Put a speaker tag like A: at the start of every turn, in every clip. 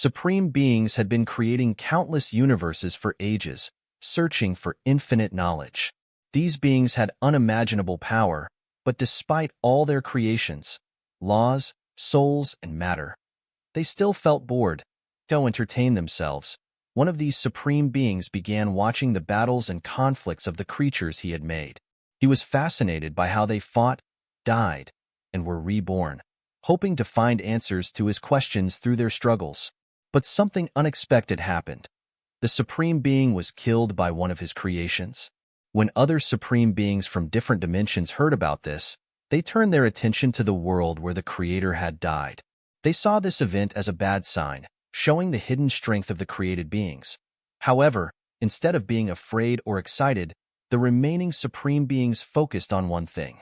A: Supreme beings had been creating countless universes for ages, searching for infinite knowledge. These beings had unimaginable power, but despite all their creations, laws, souls, and matter, they still felt bored. To entertain themselves, one of these supreme beings began watching the battles and conflicts of the creatures he had made. He was fascinated by how they fought, died, and were reborn, hoping to find answers to his questions through their struggles. But something unexpected happened. The supreme being was killed by one of his creations. When other supreme beings from different dimensions heard about this, they turned their attention to the world where the creator had died. They saw this event as a bad sign, showing the hidden strength of the created beings. However, instead of being afraid or excited, the remaining supreme beings focused on one thing.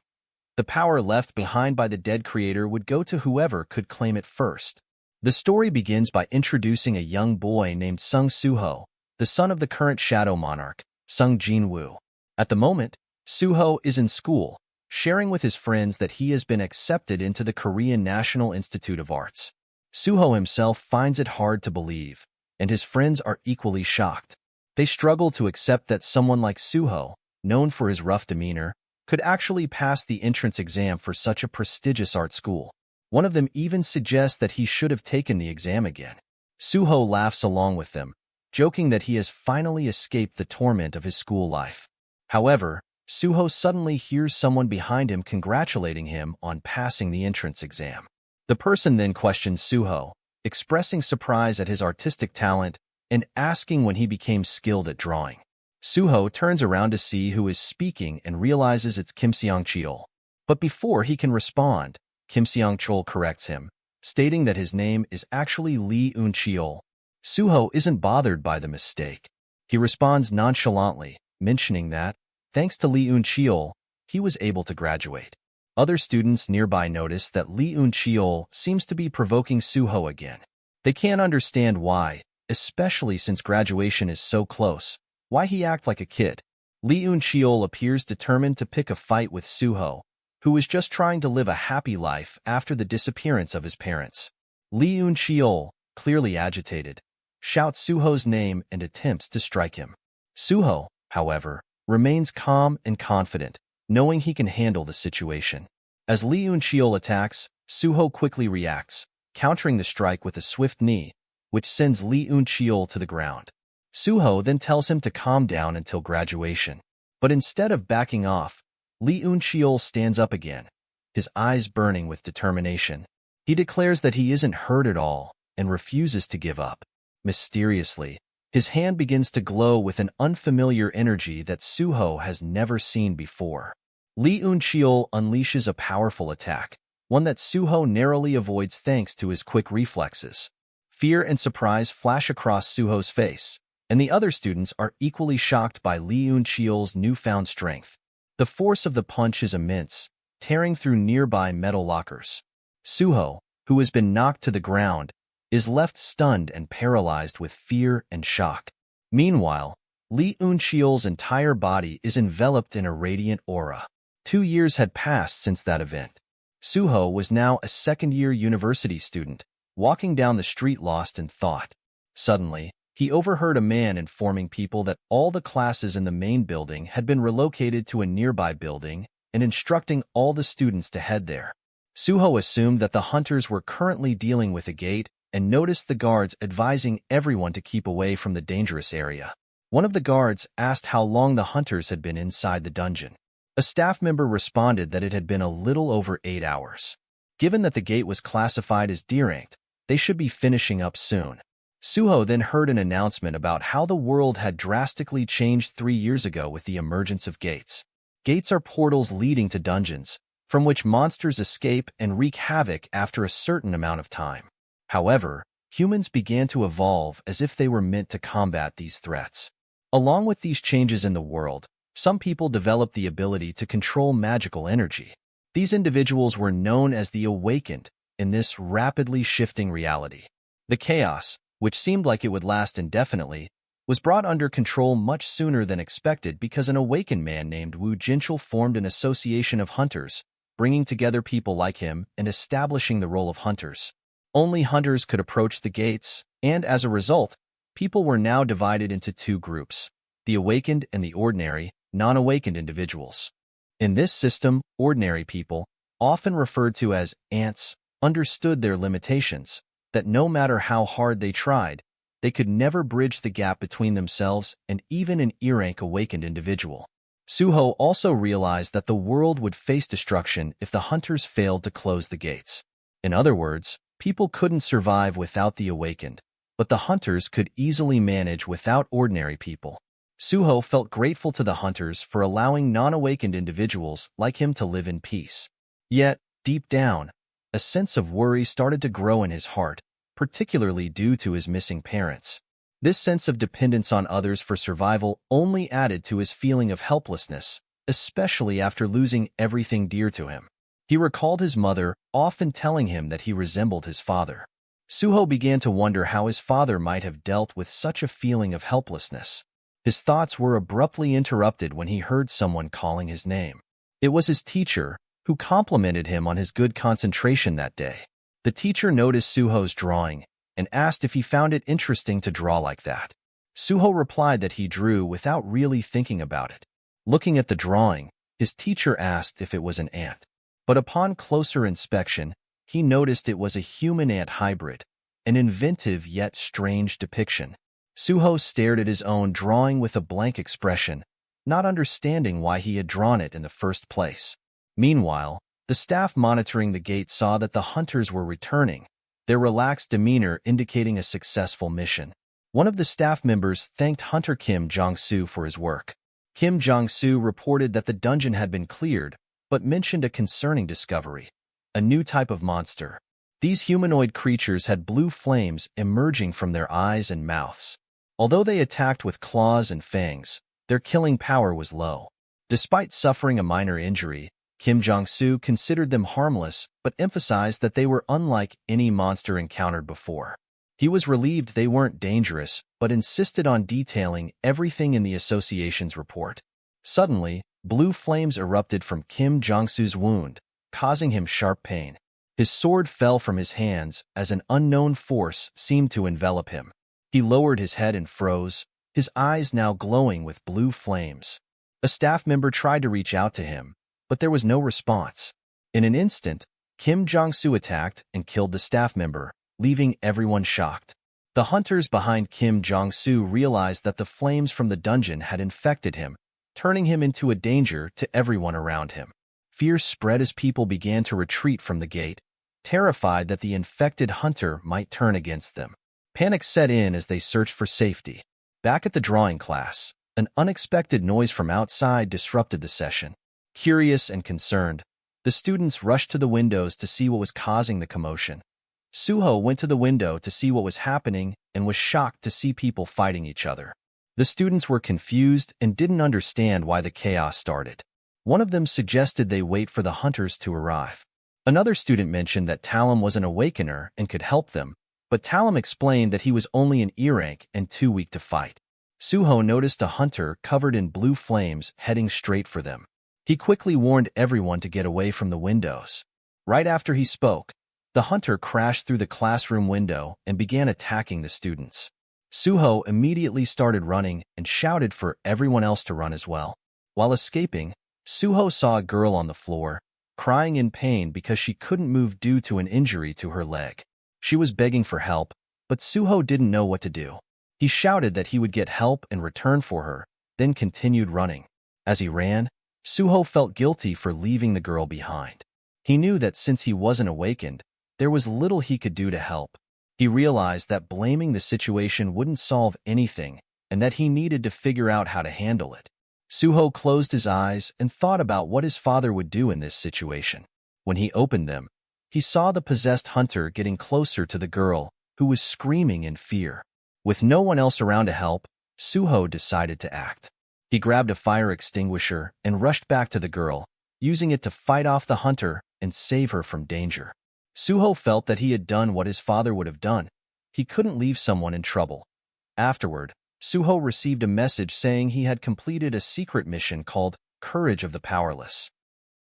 A: The power left behind by the dead creator would go to whoever could claim it first. The story begins by introducing a young boy named Suho, the son of the current shadow monarch, Jin-Woo. At the moment, Suho is in school, sharing with his friends that he has been accepted into the Korean National Institute of Arts. Suho himself finds it hard to believe, and his friends are equally shocked. They struggle to accept that someone like Suho, known for his rough demeanor, could actually pass the entrance exam for such a prestigious art school. One of them even suggests that he should have taken the exam again. Suho laughs along with them, joking that he has finally escaped the torment of his school life. However, Suho suddenly hears someone behind him congratulating him on passing the entrance exam. The person then questions Suho, expressing surprise at his artistic talent and asking when he became skilled at drawing. Suho turns around to see who is speaking and realizes it's Kim Seong-cheol. But before he can respond, Kim Seong-cheol corrects him, stating that his name is actually Lee Eun-cheol. Suho isn't bothered by the mistake. He responds nonchalantly, mentioning that, thanks to Lee Eun-cheol, he was able to graduate. Other students nearby notice that Lee Eun-cheol seems to be provoking Suho again. They can't understand why, especially since graduation is so close, why he act like a kid. Lee Eun-cheol appears determined to pick a fight with Suho, who is just trying to live a happy life after the disappearance of his parents. Lee Eun-cheol, clearly agitated, shouts Suho's name and attempts to strike him. Suho, however, remains calm and confident, knowing he can handle the situation. As Lee Eun-cheol attacks, Suho quickly reacts, countering the strike with a swift knee, which sends Lee Eun-cheol to the ground. Suho then tells him to calm down until graduation. But instead of backing off, Lee Eun-cheol stands up again, his eyes burning with determination. He declares that he isn't hurt at all and refuses to give up. Mysteriously, his hand begins to glow with an unfamiliar energy that Suho has never seen before. Lee Eun-cheol unleashes a powerful attack, one that Suho narrowly avoids thanks to his quick reflexes. Fear and surprise flash across Suho's face, and the other students are equally shocked by Lee Eun-cheol's newfound strength. The force of the punch is immense, tearing through nearby metal lockers. Suho, who has been knocked to the ground, is left stunned and paralyzed with fear and shock. Meanwhile, Lee Eun-cheol's entire body is enveloped in a radiant aura. 2 years had passed since that event. Suho was now a second-year university student, walking down the street lost in thought. Suddenly, he overheard a man informing people that all the classes in the main building had been relocated to a nearby building and instructing all the students to head there. Suho assumed that the hunters were currently dealing with a gate and noticed the guards advising everyone to keep away from the dangerous area. One of the guards asked how long the hunters had been inside the dungeon. A staff member responded that it had been a little over 8 hours. Given that the gate was classified as D-ranked, they should be finishing up soon. Suho then heard an announcement about how the world had drastically changed 3 years ago with the emergence of gates. Gates are portals leading to dungeons, from which monsters escape and wreak havoc after a certain amount of time. However, humans began to evolve as if they were meant to combat these threats. Along with these changes in the world, some people developed the ability to control magical energy. These individuals were known as the Awakened in this rapidly shifting reality. The chaos, which seemed like it would last indefinitely, was brought under control much sooner than expected because an awakened man named Woo Jinchul formed an association of hunters, bringing together people like him and establishing the role of hunters. Only hunters could approach the gates, and as a result, people were now divided into two groups: the awakened and the ordinary, non-awakened individuals. In this system, ordinary people, often referred to as ants, understood their limitations, that no matter how hard they tried, they could never bridge the gap between themselves and even an E-rank awakened individual. Suho also realized that the world would face destruction if the hunters failed to close the gates. In other words, people couldn't survive without the awakened, but the hunters could easily manage without ordinary people. Suho felt grateful to the hunters for allowing non-awakened individuals like him to live in peace. Yet, deep down, a sense of worry started to grow in his heart, particularly due to his missing parents. This sense of dependence on others for survival only added to his feeling of helplessness, especially after losing everything dear to him. He recalled his mother often telling him that he resembled his father. Suho began to wonder how his father might have dealt with such a feeling of helplessness. His thoughts were abruptly interrupted when he heard someone calling his name. It was his teacher, who complimented him on his good concentration that day. The teacher noticed Suho's drawing and asked if he found it interesting to draw like that. Suho replied that he drew without really thinking about it. Looking at the drawing, his teacher asked if it was an ant. But upon closer inspection, he noticed it was a human-ant hybrid, an inventive yet strange depiction. Suho stared at his own drawing with a blank expression, not understanding why he had drawn it in the first place. Meanwhile, the staff monitoring the gate saw that the hunters were returning, their relaxed demeanor indicating a successful mission. One of the staff members thanked Hunter Kim Jong-soo for his work. Kim Jong-soo reported that the dungeon had been cleared, but mentioned a concerning discovery: a new type of monster. These humanoid creatures had blue flames emerging from their eyes and mouths. Although they attacked with claws and fangs, their killing power was low. Despite suffering a minor injury, Kim Jong-soo considered them harmless but emphasized that they were unlike any monster encountered before. He was relieved they weren't dangerous, but insisted on detailing everything in the association's report. Suddenly, blue flames erupted from Kim Jong-soo's wound, causing him sharp pain. His sword fell from his hands as an unknown force seemed to envelop him. He lowered his head and froze, his eyes now glowing with blue flames. A staff member tried to reach out to him, but there was no response. In an instant, Kim Jong-soo attacked and killed the staff member, leaving everyone shocked. The hunters behind Kim Jong-soo realized that the flames from the dungeon had infected him, turning him into a danger to everyone around him. Fear spread as people began to retreat from the gate, terrified that the infected hunter might turn against them. Panic set in as they searched for safety. Back at the drawing class, an unexpected noise from outside disrupted the session. Curious and concerned, the students rushed to the windows to see what was causing the commotion. Suho went to the window to see what was happening and was shocked to see people fighting each other. The students were confused and didn't understand why the chaos started. One of them suggested they wait for the hunters to arrive. Another student mentioned that Talim was an awakener and could help them, but Talim explained that he was only an E-rank and too weak to fight. Suho noticed a hunter covered in blue flames heading straight for them. He quickly warned everyone to get away from the windows. Right after he spoke, the hunter crashed through the classroom window and began attacking the students. Suho immediately started running and shouted for everyone else to run as well. While escaping, Suho saw a girl on the floor, crying in pain because she couldn't move due to an injury to her leg. She was begging for help, but Suho didn't know what to do. He shouted that he would get help and return for her, then continued running. As he ran, Suho felt guilty for leaving the girl behind. He knew that since he wasn't awakened, there was little he could do to help. He realized that blaming the situation wouldn't solve anything and that he needed to figure out how to handle it. Suho closed his eyes and thought about what his father would do in this situation. When he opened them, he saw the possessed hunter getting closer to the girl, who was screaming in fear. With no one else around to help, Suho decided to act. He grabbed a fire extinguisher and rushed back to the girl, using it to fight off the hunter and save her from danger. Suho felt that he had done what his father would have done. He couldn't leave someone in trouble. Afterward, Suho received a message saying he had completed a secret mission called Courage of the Powerless.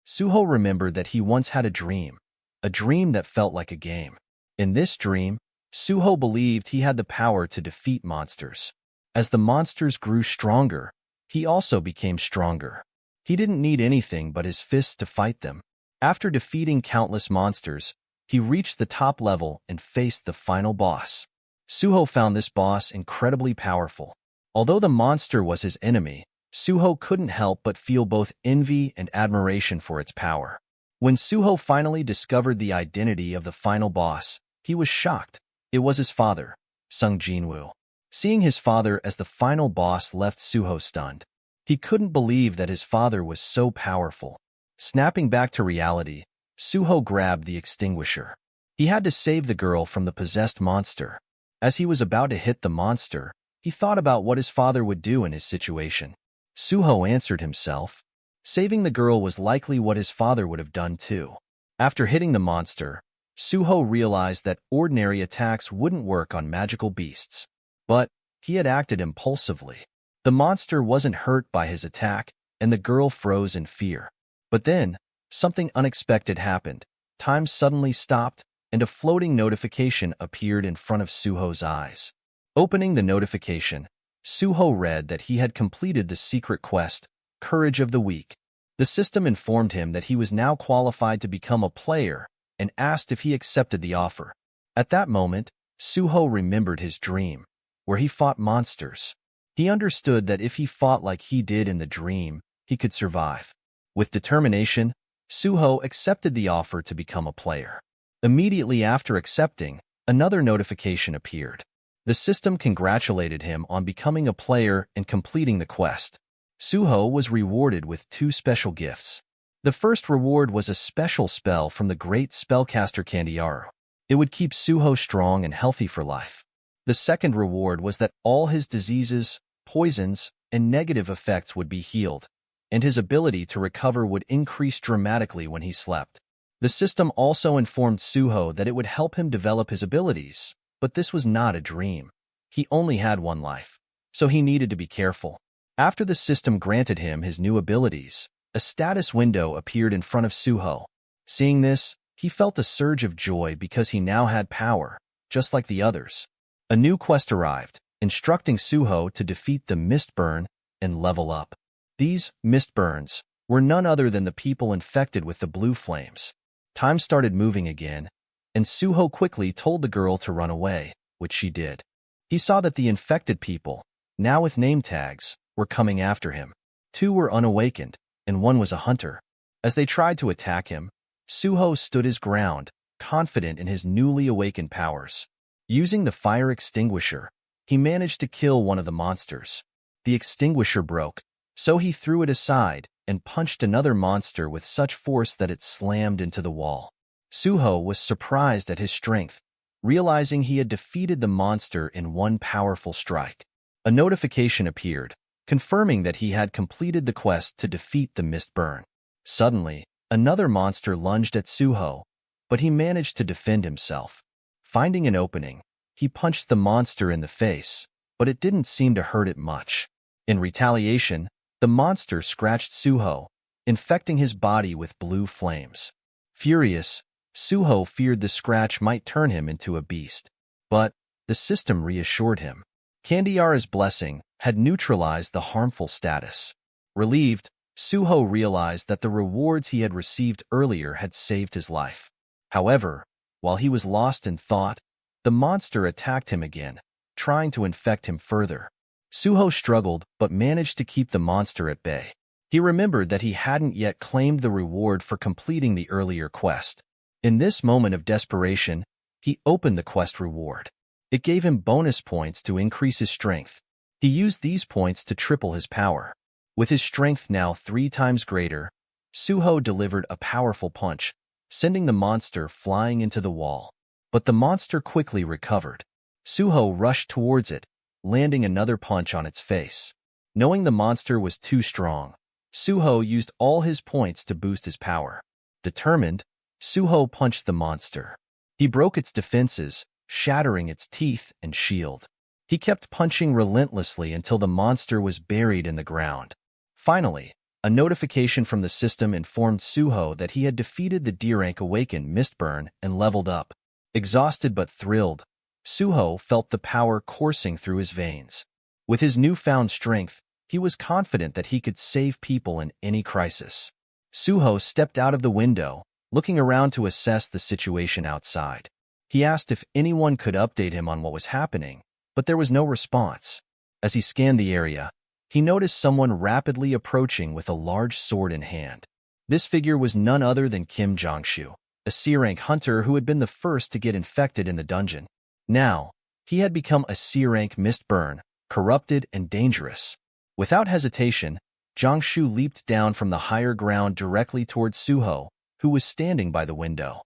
A: Suho remembered that he once had a dream that felt like a game. In this dream, Suho believed he had the power to defeat monsters. As the monsters grew stronger, he also became stronger. He didn't need anything but his fists to fight them. After defeating countless monsters, he reached the top level and faced the final boss. Suho found this boss incredibly powerful. Although the monster was his enemy, Suho couldn't help but feel both envy and admiration for its power. When Suho finally discovered the identity of the final boss, he was shocked. It was his father, Jin-Woo. Seeing his father as the final boss left Suho stunned. He couldn't believe that his father was so powerful. Snapping back to reality, Suho grabbed the extinguisher. He had to save the girl from the possessed monster. As he was about to hit the monster, he thought about what his father would do in his situation. Suho answered himself. Saving the girl was likely what his father would have done too. After hitting the monster, Suho realized that ordinary attacks wouldn't work on magical beasts. But he had acted impulsively. The monster wasn't hurt by his attack, and the girl froze in fear. But then, something unexpected happened. Time suddenly stopped, and a floating notification appeared in front of Suho's eyes. Opening the notification, Suho read that he had completed the secret quest, Courage of the Weak. The system informed him that he was now qualified to become a player and asked if he accepted the offer. At that moment, Suho remembered his dream, where he fought monsters. He understood that if he fought like he did in the dream, he could survive. With determination, Suho accepted the offer to become a player. Immediately after accepting, another notification appeared. The system congratulated him on becoming a player and completing the quest. Suho was rewarded with 2 special gifts. The first reward was a special spell from the great spellcaster Candiaru. It would keep Suho strong and healthy for life. The second reward was that all his diseases, poisons, and negative effects would be healed, and his ability to recover would increase dramatically when he slept. The system also informed Suho that it would help him develop his abilities, but this was not a dream. He only had one life, so he needed to be careful. After the system granted him his new abilities, a status window appeared in front of Suho. Seeing this, he felt a surge of joy because he now had power, just like the others. A new quest arrived, instructing Suho to defeat the Mistburn and level up. These Mistburns were none other than the people infected with the blue flames. Time started moving again, and Suho quickly told the girl to run away, which she did. He saw that the infected people, now with name tags, were coming after him. 2 were unawakened, and 1 was a hunter. As they tried to attack him, Suho stood his ground, confident in his newly awakened powers. Using the fire extinguisher, he managed to kill one of the monsters. The extinguisher broke, so he threw it aside and punched another monster with such force that it slammed into the wall. Suho was surprised at his strength, realizing he had defeated the monster in one powerful strike. A notification appeared, confirming that he had completed the quest to defeat the Mistburn. Suddenly, another monster lunged at Suho, but he managed to defend himself. Finding an opening, he punched the monster in the face, but it didn't seem to hurt it much. In retaliation, the monster scratched Suho, infecting his body with blue flames. Furious, Suho feared the scratch might turn him into a beast. But the system reassured him. Candiara's blessing had neutralized the harmful status. Relieved, Suho realized that the rewards he had received earlier had saved his life. However, while he was lost in thought, the monster attacked him again, trying to infect him further. Suho struggled but managed to keep the monster at bay. He remembered that he hadn't yet claimed the reward for completing the earlier quest. In this moment of desperation, he opened the quest reward. It gave him bonus points to increase his strength. He used these points to triple his power. With his strength now 3 times greater, Suho delivered a powerful punch, sending the monster flying into the wall. But the monster quickly recovered. Suho rushed towards it, landing another punch on its face. Knowing the monster was too strong, Suho used all his points to boost his power. Determined, Suho punched the monster. He broke its defenses, shattering its teeth and shield. He kept punching relentlessly until the monster was buried in the ground. Finally, a notification from the system informed Suho that he had defeated the D-rank awakened Mistburn and leveled up. Exhausted but thrilled, Suho felt the power coursing through his veins. With his newfound strength, he was confident that he could save people in any crisis. Suho stepped out of the window, looking around to assess the situation outside. He asked if anyone could update him on what was happening, but there was no response. As he scanned the area, he noticed someone rapidly approaching with a large sword in hand. This figure was none other than Kim Jong-shu, a C-rank hunter who had been the first to get infected in the dungeon. Now, he had become a C-rank Mistburn, corrupted and dangerous. Without hesitation, Jong-shu leaped down from the higher ground directly towards Suho, who was standing by the window.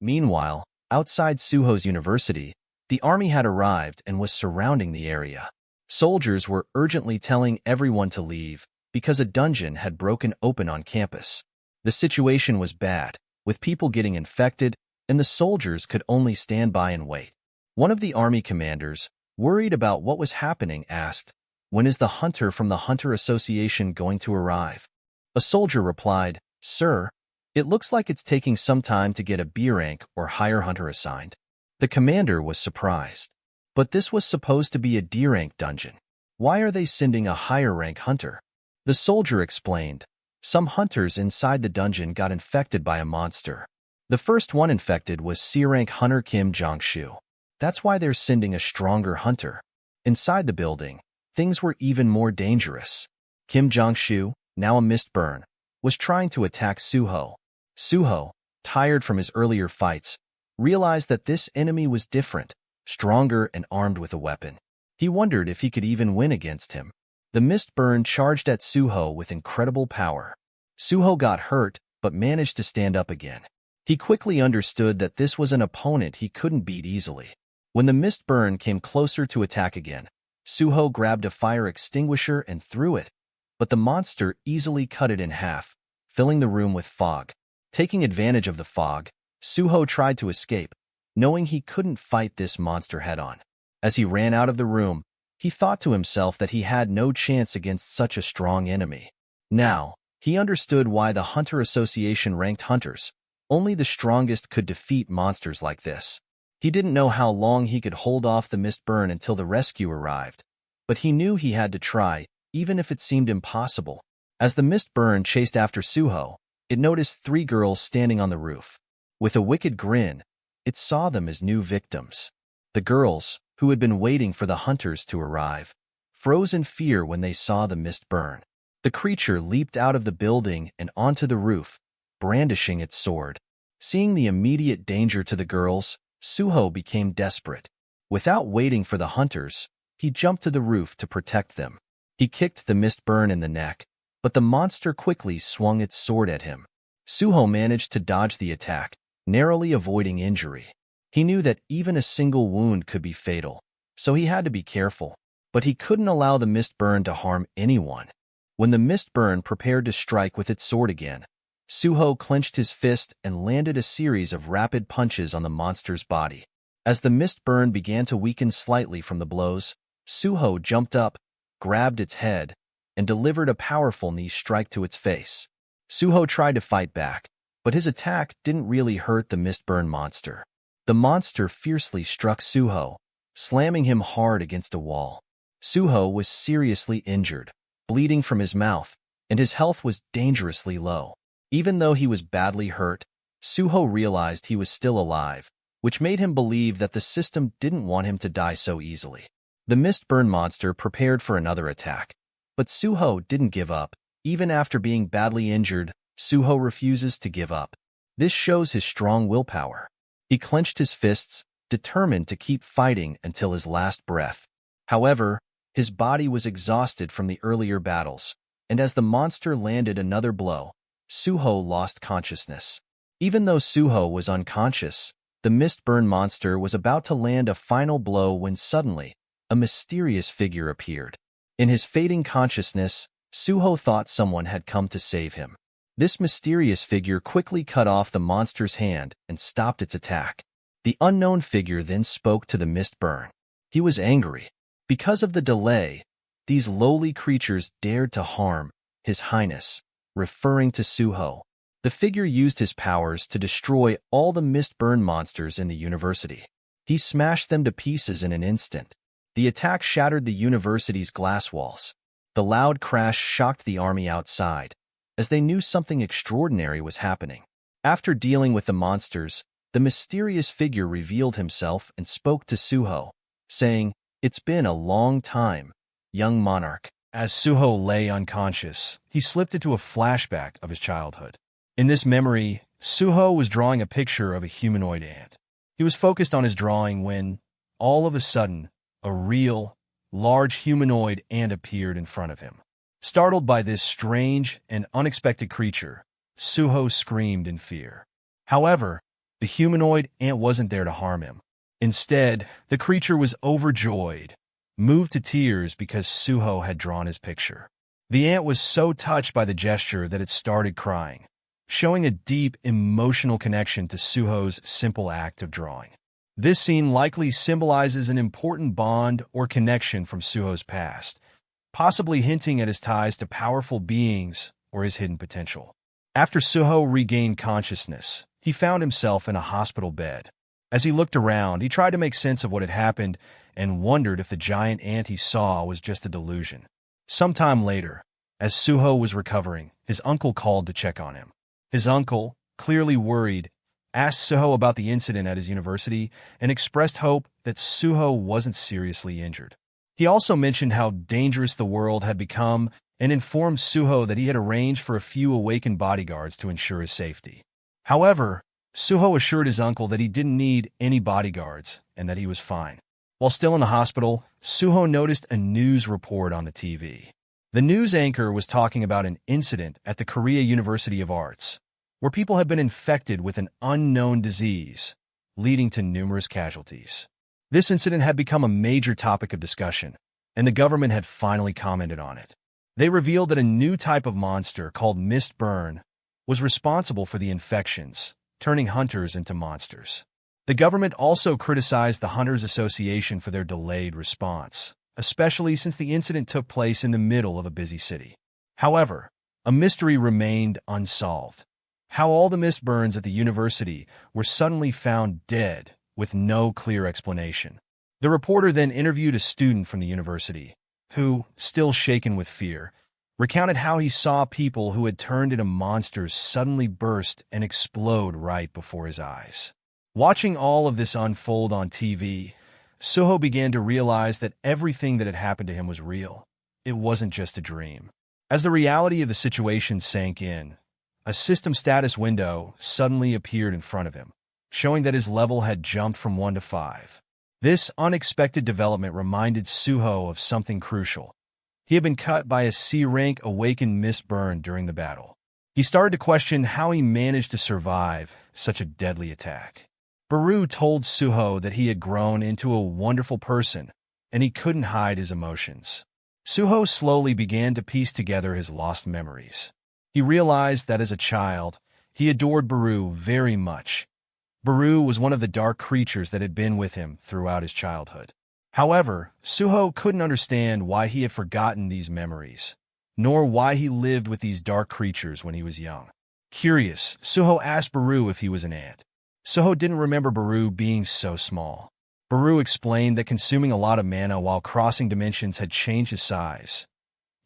A: Meanwhile, outside Suho's university, the army had arrived and was surrounding the area. Soldiers were urgently telling everyone to leave because a dungeon had broken open on campus. The situation was bad, with people getting infected, and the soldiers could only stand by and wait. One of the army commanders, worried about what was happening, asked, "When is the hunter from the Hunter Association going to arrive?" A soldier replied, "Sir, it looks like it's taking some time to get a B rank or higher hunter assigned." The commander was surprised. But this was supposed to be a D rank dungeon. Why are they sending a higher rank hunter? The soldier explained, "Some hunters inside the dungeon got infected by a monster. The first one infected was C rank hunter Kim Jong-shu. That's why they're sending a stronger hunter." Inside the building, things were even more dangerous. Kim Jong-shu, now a Mistburn, was trying to attack Suho. Suho, tired from his earlier fights, realized that this enemy was different, stronger and armed with a weapon. He wondered if he could even win against him. The Mistburn charged at Suho with incredible power. Suho got hurt, but managed to stand up again. He quickly understood that this was an opponent he couldn't beat easily. When the Mistburn came closer to attack again, Suho grabbed a fire extinguisher and threw it, but the monster easily cut it in half, filling the room with fog. Taking advantage of the fog, Suho tried to escape, knowing he couldn't fight this monster head-on. As he ran out of the room, he thought to himself that he had no chance against such a strong enemy. Now, he understood why the Hunter Association ranked hunters. Only the strongest could defeat monsters like this. He didn't know how long he could hold off the Mistburn until the rescue arrived, but he knew he had to try, even if it seemed impossible. As the Mistburn chased after Suho, it noticed 3 girls standing on the roof. With a wicked grin, it saw them as new victims. The girls, who had been waiting for the hunters to arrive, froze in fear when they saw the Mistburn. The creature leaped out of the building and onto the roof, brandishing its sword. Seeing the immediate danger to the girls, Suho became desperate. Without waiting for the hunters, he jumped to the roof to protect them. He kicked the Mistburn in the neck, but the monster quickly swung its sword at him. Suho managed to dodge the attack, narrowly avoiding injury. He knew that even a single wound could be fatal, so he had to be careful. But he couldn't allow the Mistburn to harm anyone. When the Mistburn prepared to strike with its sword again, Suho clenched his fist and landed a series of rapid punches on the monster's body. As the Mistburn began to weaken slightly from the blows, Suho jumped up, grabbed its head, and delivered a powerful knee strike to its face. Suho tried to fight back, but his attack didn't really hurt the Mistburn monster. The monster fiercely struck Suho, slamming him hard against a wall. Suho was seriously injured, bleeding from his mouth, and his health was dangerously low. Even though he was badly hurt, Suho realized he was still alive, which made him believe that the system didn't want him to die so easily. The Mistburn monster prepared for another attack, but Suho didn't give up. Even after being badly injured, Suho refuses to give up. This shows his strong willpower. He clenched his fists, determined to keep fighting until his last breath. However, his body was exhausted from the earlier battles, and as the monster landed another blow, Suho lost consciousness. Even though Suho was unconscious, the Mistburn monster was about to land a final blow when suddenly, a mysterious figure appeared. In his fading consciousness, Suho thought someone had come to save him. This mysterious figure quickly cut off the monster's hand and stopped its attack. The unknown figure then spoke to the Mistburn. He was angry. Because of the delay, these lowly creatures dared to harm His Highness, referring to Suho. The figure used his powers to destroy all the mist-burn monsters in the university. He smashed them to pieces in an instant. The attack shattered the university's glass walls. The loud crash shocked the army outside, as they knew something extraordinary was happening. After dealing with the monsters, the mysterious figure revealed himself and spoke to Suho, saying, "It's been a long time, young monarch." As Suho lay unconscious, he slipped into a flashback of his childhood. In this memory, Suho was drawing a picture of a humanoid ant. He was focused on his drawing when, all of a sudden, a real, large humanoid ant appeared in front of him. Startled by this strange and unexpected creature, Suho screamed in fear. However, the humanoid ant wasn't there to harm him. Instead, the creature was overjoyed, moved to tears because Suho had drawn his picture. The ant was so touched by the gesture that it started crying, showing a deep emotional connection to Suho's simple act of drawing. This scene likely symbolizes an important bond or connection from Suho's past, possibly hinting at his ties to powerful beings or his hidden potential. After Suho regained consciousness, he found himself in a hospital bed. As he looked around, he tried to make sense of what had happened and wondered if the giant ant he saw was just a delusion. Sometime later, as Suho was recovering, his uncle called to check on him. His uncle, clearly worried, asked Suho about the incident at his university and expressed hope that Suho wasn't seriously injured. He also mentioned how dangerous the world had become and informed Suho that he had arranged for a few awakened bodyguards to ensure his safety. However, Suho assured his uncle that he didn't need any bodyguards and that he was fine. While still in the hospital, Suho noticed a news report on the TV. The news anchor was talking about an incident at the Korea University of Arts, where people had been infected with an unknown disease, leading to numerous casualties. This incident had become a major topic of discussion, and the government had finally commented on it. They revealed that a new type of monster called Mistburn was responsible for the infections, turning hunters into monsters. The government also criticized the Hunters Association for their delayed response, especially since the incident took place in the middle of a busy city. However, a mystery remained unsolved: how all the Mistburns at the university were suddenly found dead with no clear explanation. The reporter then interviewed a student from the university, who, still shaken with fear, recounted how he saw people who had turned into monsters suddenly burst and explode right before his eyes. Watching all of this unfold on TV, Suho began to realize that everything that had happened to him was real. It wasn't just a dream. As the reality of the situation sank in, a system status window suddenly appeared in front of him, showing that his level had jumped from 1 to 5. This unexpected development reminded Suho of something crucial. He had been cut by a C-rank awakened Mistburn during the battle. He started to question how he managed to survive such a deadly attack. Baru told Suho that he had grown into a wonderful person, and he couldn't hide his emotions. Suho slowly began to piece together his lost memories. He realized that as a child, he adored Baru very much. Baru was one of the dark creatures that had been with him throughout his childhood. However, Suho couldn't understand why he had forgotten these memories, nor why he lived with these dark creatures when he was young. Curious, Suho asked Baru if he was an ant. Suho didn't remember Baru being so small. Baru explained that consuming a lot of mana while crossing dimensions had changed his size.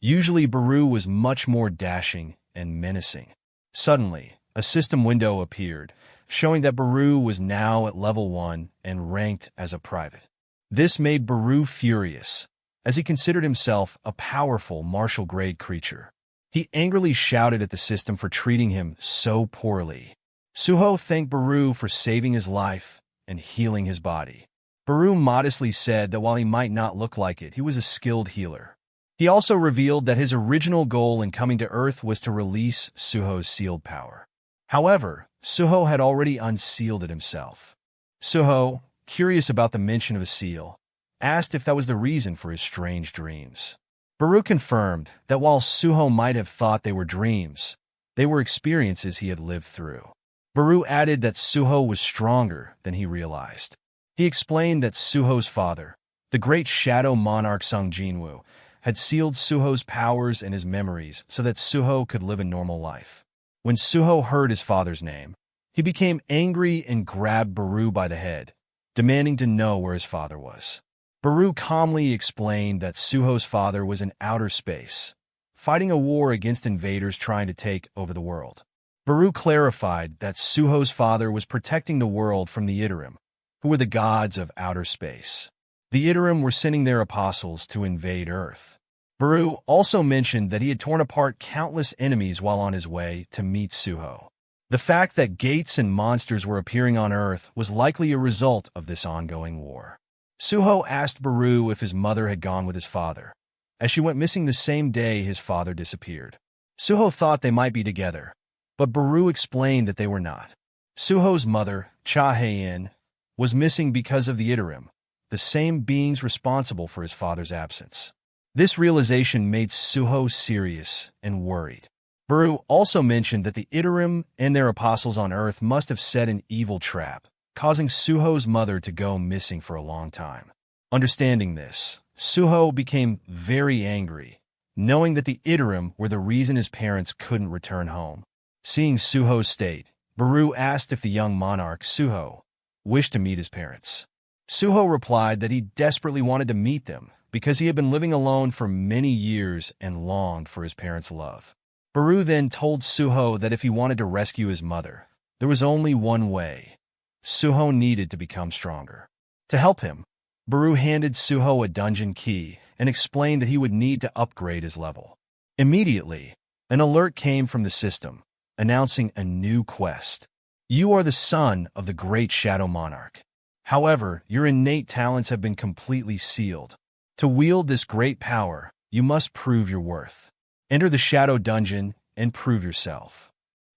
A: Usually, Baru was much more dashing and menacing. Suddenly, a system window appeared, showing that Baru was now at level 1 and ranked as a private. This made Baru furious, as he considered himself a powerful martial-grade creature. He angrily shouted at the system for treating him so poorly. Suho thanked Baru for saving his life and healing his body. Baru modestly said that while he might not look like it, he was a skilled healer. He also revealed that his original goal in coming to Earth was to release Suho's sealed power. However, Suho had already unsealed it himself. Suho, curious about the mention of a seal, asked if that was the reason for his strange dreams. Baru confirmed that while Suho might have thought they were dreams, they were experiences he had lived through. Baru added that Suho was stronger than he realized. He explained that Suho's father, the great shadow monarch Jin-Woo, had sealed Suho's powers and his memories so that Suho could live a normal life. When Suho heard his father's name, he became angry and grabbed Baru by the head, demanding to know where his father was. Baru calmly explained that Suho's father was in outer space, fighting a war against invaders trying to take over the world. Baru clarified that Suho's father was protecting the world from the Iterim, who were the gods of outer space. The Iterim were sending their apostles to invade Earth. Baru also mentioned that he had torn apart countless enemies while on his way to meet Suho. The fact that gates and monsters were appearing on Earth was likely a result of this ongoing war. Suho asked Baru if his mother had gone with his father, as she went missing the same day his father disappeared. Suho thought they might be together, but Baru explained that they were not. Suho's mother, Cha-Hae-in, was missing because of the Iterim, the same beings responsible for his father's absence. This realization made Suho serious and worried. Baru also mentioned that the Iterim and their apostles on Earth must have set an evil trap, causing Suho's mother to go missing for a long time. Understanding this, Suho became very angry, knowing that the Iterim were the reason his parents couldn't return home. Seeing Suho's state, Baru asked if the young monarch, Suho, wished to meet his parents. Suho replied that he desperately wanted to meet them because he had been living alone for many years and longed for his parents' love. Baru then told Suho that if he wanted to rescue his mother, there was only one way. Suho needed to become stronger. To help him, Baru handed Suho a dungeon key and explained that he would need to upgrade his level. Immediately, an alert came from the system, announcing a new quest. You are the son of the great Shadow Monarch. However, your innate talents have been completely sealed. To wield this great power, you must prove your worth. Enter the Shadow Dungeon and prove yourself.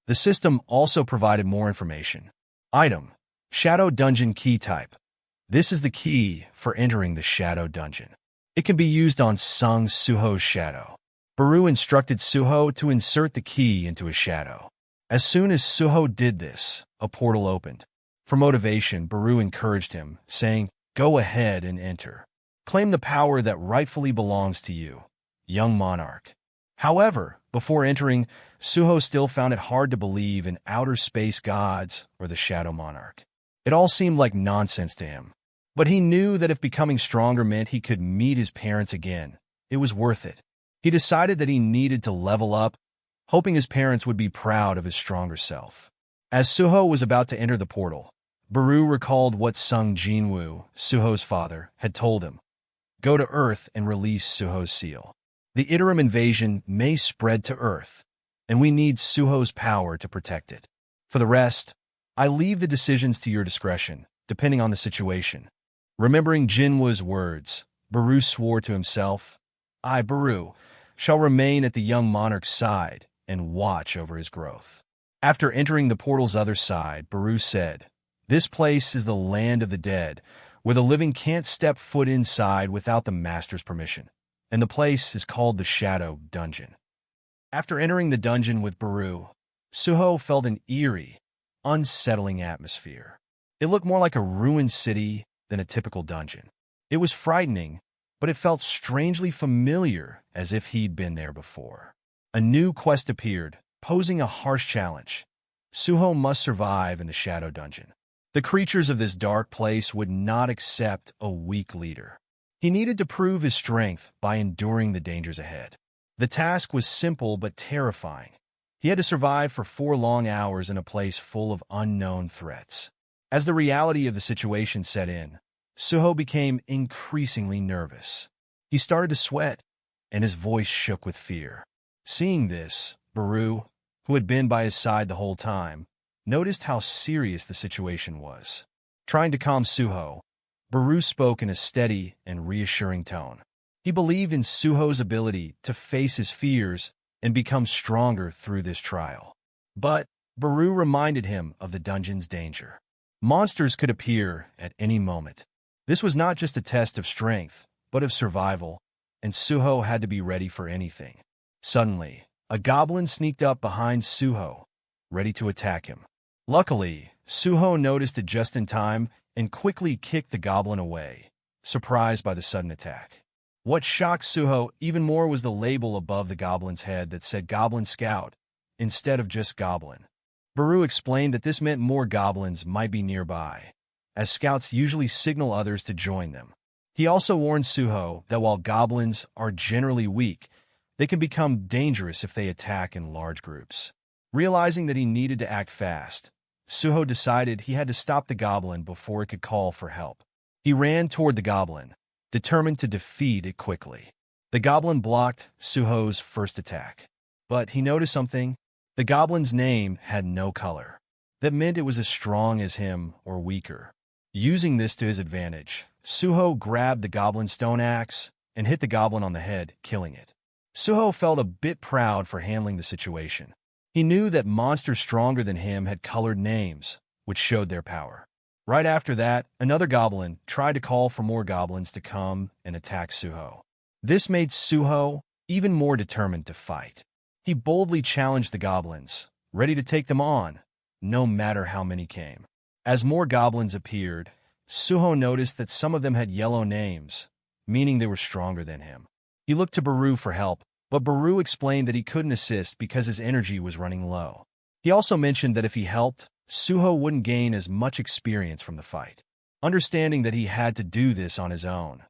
A: The system also provided more information. Item: Shadow Dungeon Key Type. This is the key for entering the Shadow Dungeon. It can be used on Sung Suho's shadow. Baru instructed Suho to insert the key into his shadow. As soon as Suho did this, a portal opened. For motivation, Baru encouraged him, saying, "Go ahead and enter. Claim the power that rightfully belongs to you, young monarch." However, before entering, Suho still found it hard to believe in outer space gods or the Shadow Monarch. It all seemed like nonsense to him. But he knew that if becoming stronger meant he could meet his parents again, it was worth it. He decided that he needed to level up, hoping his parents would be proud of his stronger self. As Suho was about to enter the portal, Baru recalled what Sung Jin-Woo, Suho's father, had told him. Go to Earth and release Suho's seal. The Iterim invasion may spread to Earth, and we need Suho's power to protect it. For the rest, I leave the decisions to your discretion, depending on the situation. Remembering Jin-Woo's words, Baru swore to himself, I, Baru, shall remain at the young monarch's side and watch over his growth. After entering the portal's other side, Baru said, This place is the land of the dead, where the living can't step foot inside without the master's permission, and the place is called the Shadow Dungeon. After entering the dungeon with Baru, Suho felt an eerie, unsettling atmosphere. It looked more like a ruined city than a typical dungeon. It was frightening, but it felt strangely familiar, as if he'd been there before. A new quest appeared, posing a harsh challenge. Suho must survive in the Shadow Dungeon. The creatures of this dark place would not accept a weak leader. He needed to prove his strength by enduring the dangers ahead. The task was simple but terrifying. He had to survive for 4 long hours in a place full of unknown threats. As the reality of the situation set in, Suho became increasingly nervous. He started to sweat, and his voice shook with fear. Seeing this, Baru, who had been by his side the whole time, noticed how serious the situation was. Trying to calm Suho, Baru spoke in a steady and reassuring tone. He believed in Suho's ability to face his fears and become stronger through this trial. But Baru reminded him of the dungeon's danger. Monsters could appear at any moment. This was not just a test of strength, but of survival, and Suho had to be ready for anything. Suddenly, a goblin sneaked up behind Suho, ready to attack him. Luckily, Suho noticed it just in time and quickly kicked the goblin away, surprised by the sudden attack. What shocked Suho even more was the label above the goblin's head that said Goblin Scout, instead of just goblin. Baru explained that this meant more goblins might be nearby, as scouts usually signal others to join them. He also warned Suho that while goblins are generally weak, they can become dangerous if they attack in large groups. Realizing that he needed to act fast, Suho decided he had to stop the goblin before it could call for help. He ran toward the goblin, determined to defeat it quickly. The goblin blocked Suho's first attack. But he noticed something. The goblin's name had no color. That meant it was as strong as him or weaker. Using this to his advantage, Suho grabbed the goblin's stone axe and hit the goblin on the head, killing it. Suho felt a bit proud for handling the situation. He knew that monsters stronger than him had colored names, which showed their power. Right after that, another goblin tried to call for more goblins to come and attack Suho. This made Suho even more determined to fight. He boldly challenged the goblins, ready to take them on, no matter how many came. As more goblins appeared, Suho noticed that some of them had yellow names, meaning they were stronger than him. He looked to Baru for help, but Baru explained that he couldn't assist because his energy was running low. He also mentioned that if he helped, Suho wouldn't gain as much experience from the fight. Understanding that he had to do this on his own,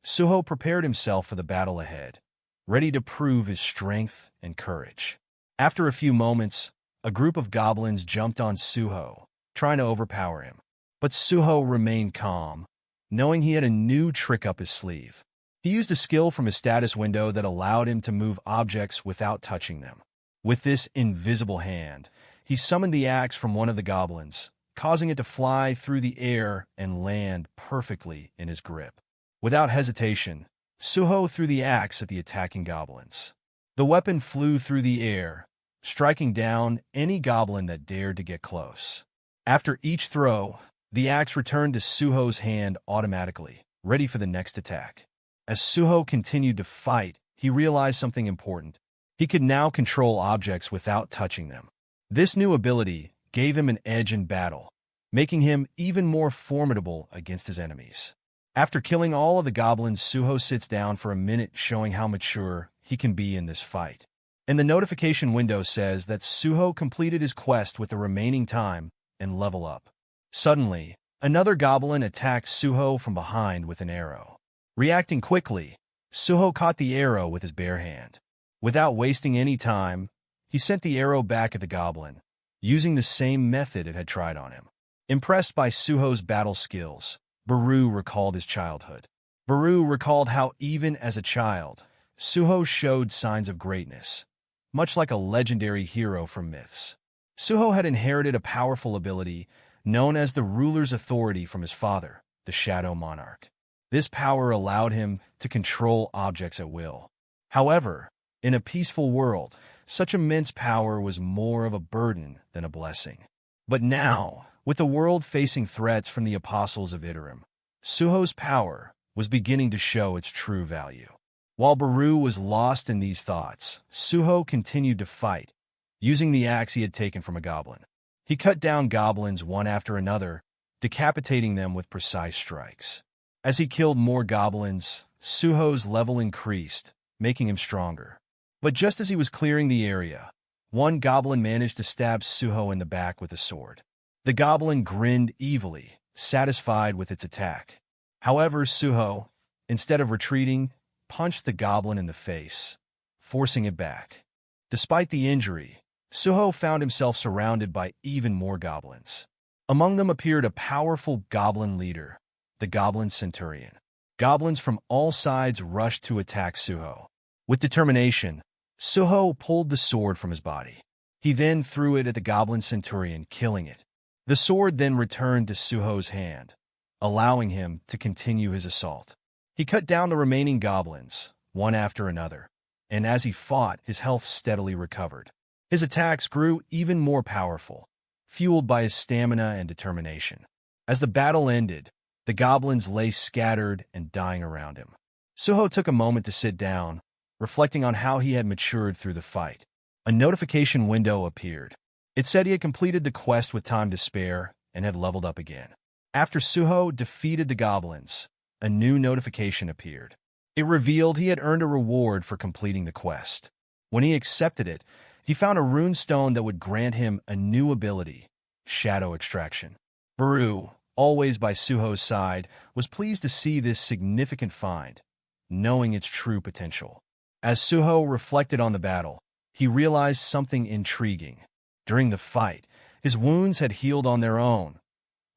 A: Suho prepared himself for the battle ahead, ready to prove his strength and courage. After a few moments, a group of goblins jumped on Suho, trying to overpower him. But Suho remained calm, knowing he had a new trick up his sleeve. He used a skill from his status window that allowed him to move objects without touching them. With this invisible hand, he summoned the axe from one of the goblins, causing it to fly through the air and land perfectly in his grip. Without hesitation, Suho threw the axe at the attacking goblins. The weapon flew through the air, striking down any goblin that dared to get close. After each throw, the axe returned to Suho's hand automatically, ready for the next attack. As Suho continued to fight, he realized something important. He could now control objects without touching them. This new ability gave him an edge in battle, making him even more formidable against his enemies. After killing all of the goblins, Suho sits down for a minute, showing how mature he can be in this fight. And the notification window says that Suho completed his quest with the remaining time and level up. Suddenly, another goblin attacked Suho from behind with an arrow. Reacting quickly, Suho caught the arrow with his bare hand. Without wasting any time, he sent the arrow back at the goblin, using the same method it had tried on him. Impressed by Suho's battle skills, Baru recalled his childhood. Baru recalled how even as a child, Suho showed signs of greatness, much like a legendary hero from myths. Suho had inherited a powerful ability known as the ruler's authority from his father, the Shadow Monarch. This power allowed him to control objects at will. However, in a peaceful world, such immense power was more of a burden than a blessing. But now, with the world facing threats from the apostles of Iterum, Suho's power was beginning to show its true value. While Baru was lost in these thoughts, Suho continued to fight, using the axe he had taken from a goblin. He cut down goblins one after another, decapitating them with precise strikes. As he killed more goblins, Suho's level increased, making him stronger. But just as he was clearing the area, one goblin managed to stab Suho in the back with a sword. The goblin grinned evilly, satisfied with its attack. However, Suho, instead of retreating, punched the goblin in the face, forcing it back. Despite the injury, Suho found himself surrounded by even more goblins. Among them appeared a powerful goblin leader, the Goblin Centurion. Goblins from all sides rushed to attack Suho. With determination, Suho pulled the sword from his body. He then threw it at the Goblin Centurion, killing it. The sword then returned to Suho's hand, allowing him to continue his assault. He cut down the remaining goblins, one after another, and as he fought, his health steadily recovered. His attacks grew even more powerful, fueled by his stamina and determination. As the battle ended, the goblins lay scattered and dying around him. Suho took a moment to sit down, reflecting on how he had matured through the fight. A notification window appeared. It said he had completed the quest with time to spare and had leveled up again. After Suho defeated the goblins, a new notification appeared. It revealed he had earned a reward for completing the quest. When he accepted it, He found a rune stone that would grant him a new ability, shadow extraction. Baru, always by Suho's side, was pleased to see this significant find, knowing its true potential. As Suho reflected on the battle, he realized something intriguing. During the fight, his wounds had healed on their own,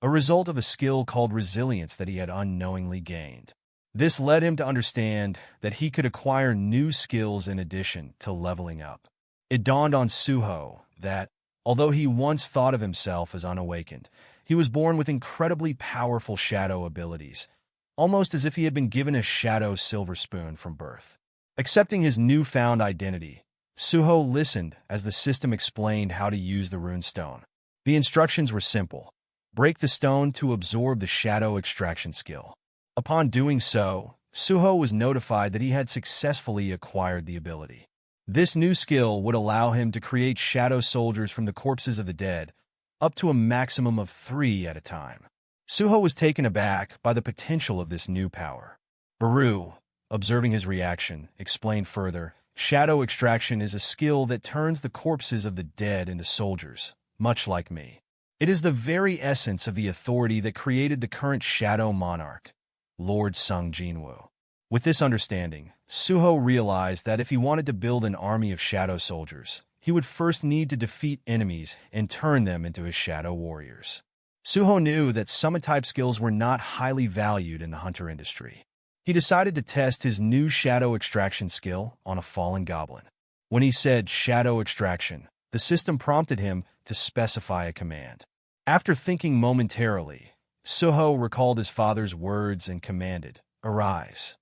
A: a result of a skill called resilience that he had unknowingly gained. This led him to understand that he could acquire new skills in addition to leveling up. It dawned on Suho that, although he once thought of himself as unawakened, he was born with incredibly powerful shadow abilities, almost as if he had been given a shadow silver spoon from birth. Accepting his newfound identity, Suho listened as the system explained how to use the runestone. The instructions were simple. Break the stone to absorb the shadow extraction skill. Upon doing so, Suho was notified that he had successfully acquired the ability. This new skill would allow him to create shadow soldiers from the corpses of the dead, up to a maximum of 3 at a time. Suho was taken aback by the potential of this new power. Baru, observing his reaction, explained further, shadow extraction is a skill that turns the corpses of the dead into soldiers, much like me. It is the very essence of the authority that created the current shadow monarch, Lord Sung Jin-Woo. With this understanding, Suho realized that if he wanted to build an army of shadow soldiers, he would first need to defeat enemies and turn them into his shadow warriors. Suho knew that summon-type skills were not highly valued in the hunter industry. He decided to test his new shadow extraction skill on a fallen goblin. When he said shadow extraction, the system prompted him to specify a command. After thinking momentarily, Suho recalled his father's words and commanded, "Arise."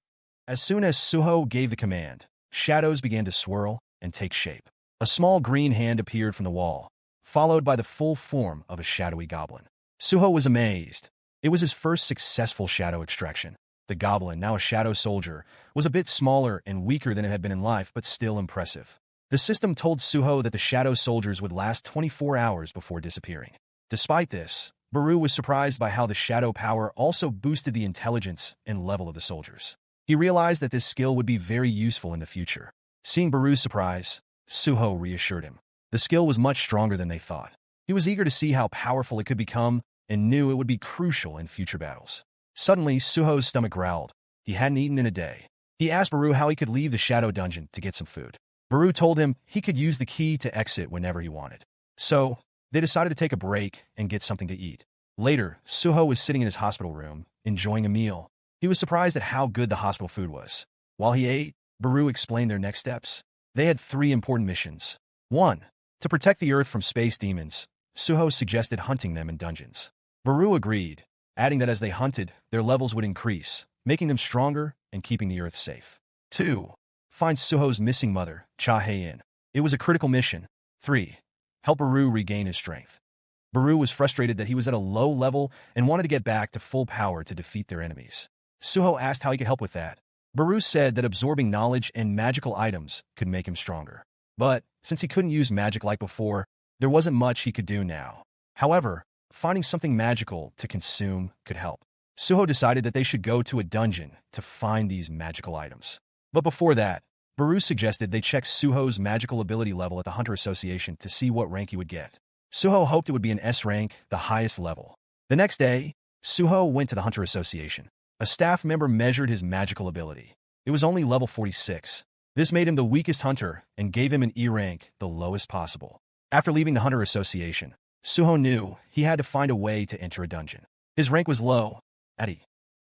A: As soon as Suho gave the command, shadows began to swirl and take shape. A small green hand appeared from the wall, followed by the full form of a shadowy goblin. Suho was amazed. It was his first successful shadow extraction. The goblin, now a shadow soldier, was a bit smaller and weaker than it had been in life, but still impressive. The system told Suho that the shadow soldiers would last 24 hours before disappearing. Despite this, Baru was surprised by how the shadow power also boosted the intelligence and level of the soldiers. He realized that this skill would be very useful in the future. Seeing Baru's surprise, Suho reassured him. The skill was much stronger than they thought. He was eager to see how powerful it could become and knew it would be crucial in future battles. Suddenly, Suho's stomach growled. He hadn't eaten in a day. He asked Baru how he could leave the shadow dungeon to get some food. Baru told him he could use the key to exit whenever he wanted. So, they decided to take a break and get something to eat. Later, Suho was sitting in his hospital room, enjoying a meal. He was surprised at how good the hospital food was. While he ate, Baru explained their next steps. They had 3 important missions. 1. To protect the Earth from space demons, Suho suggested hunting them in dungeons. Baru agreed, adding that as they hunted, their levels would increase, making them stronger and keeping the Earth safe. 2. Find Suho's missing mother, Cha Hae-in. It was a critical mission. 3. Help Baru regain his strength. Baru was frustrated that he was at a low level and wanted to get back to full power to defeat their enemies. Suho asked how he could help with that. Baru said that absorbing knowledge and magical items could make him stronger. But, since he couldn't use magic like before, there wasn't much he could do now. However, finding something magical to consume could help. Suho decided that they should go to a dungeon to find these magical items. But before that, Baru suggested they check Suho's magical ability level at the Hunter Association to see what rank he would get. Suho hoped it would be an S rank, the highest level. The next day, Suho went to the Hunter Association. A staff member measured his magical ability. It was only level 46. This made him the weakest hunter and gave him an E rank, the lowest possible. After leaving the Hunter Association, Suho knew he had to find a way to enter a dungeon. His rank was low, at E.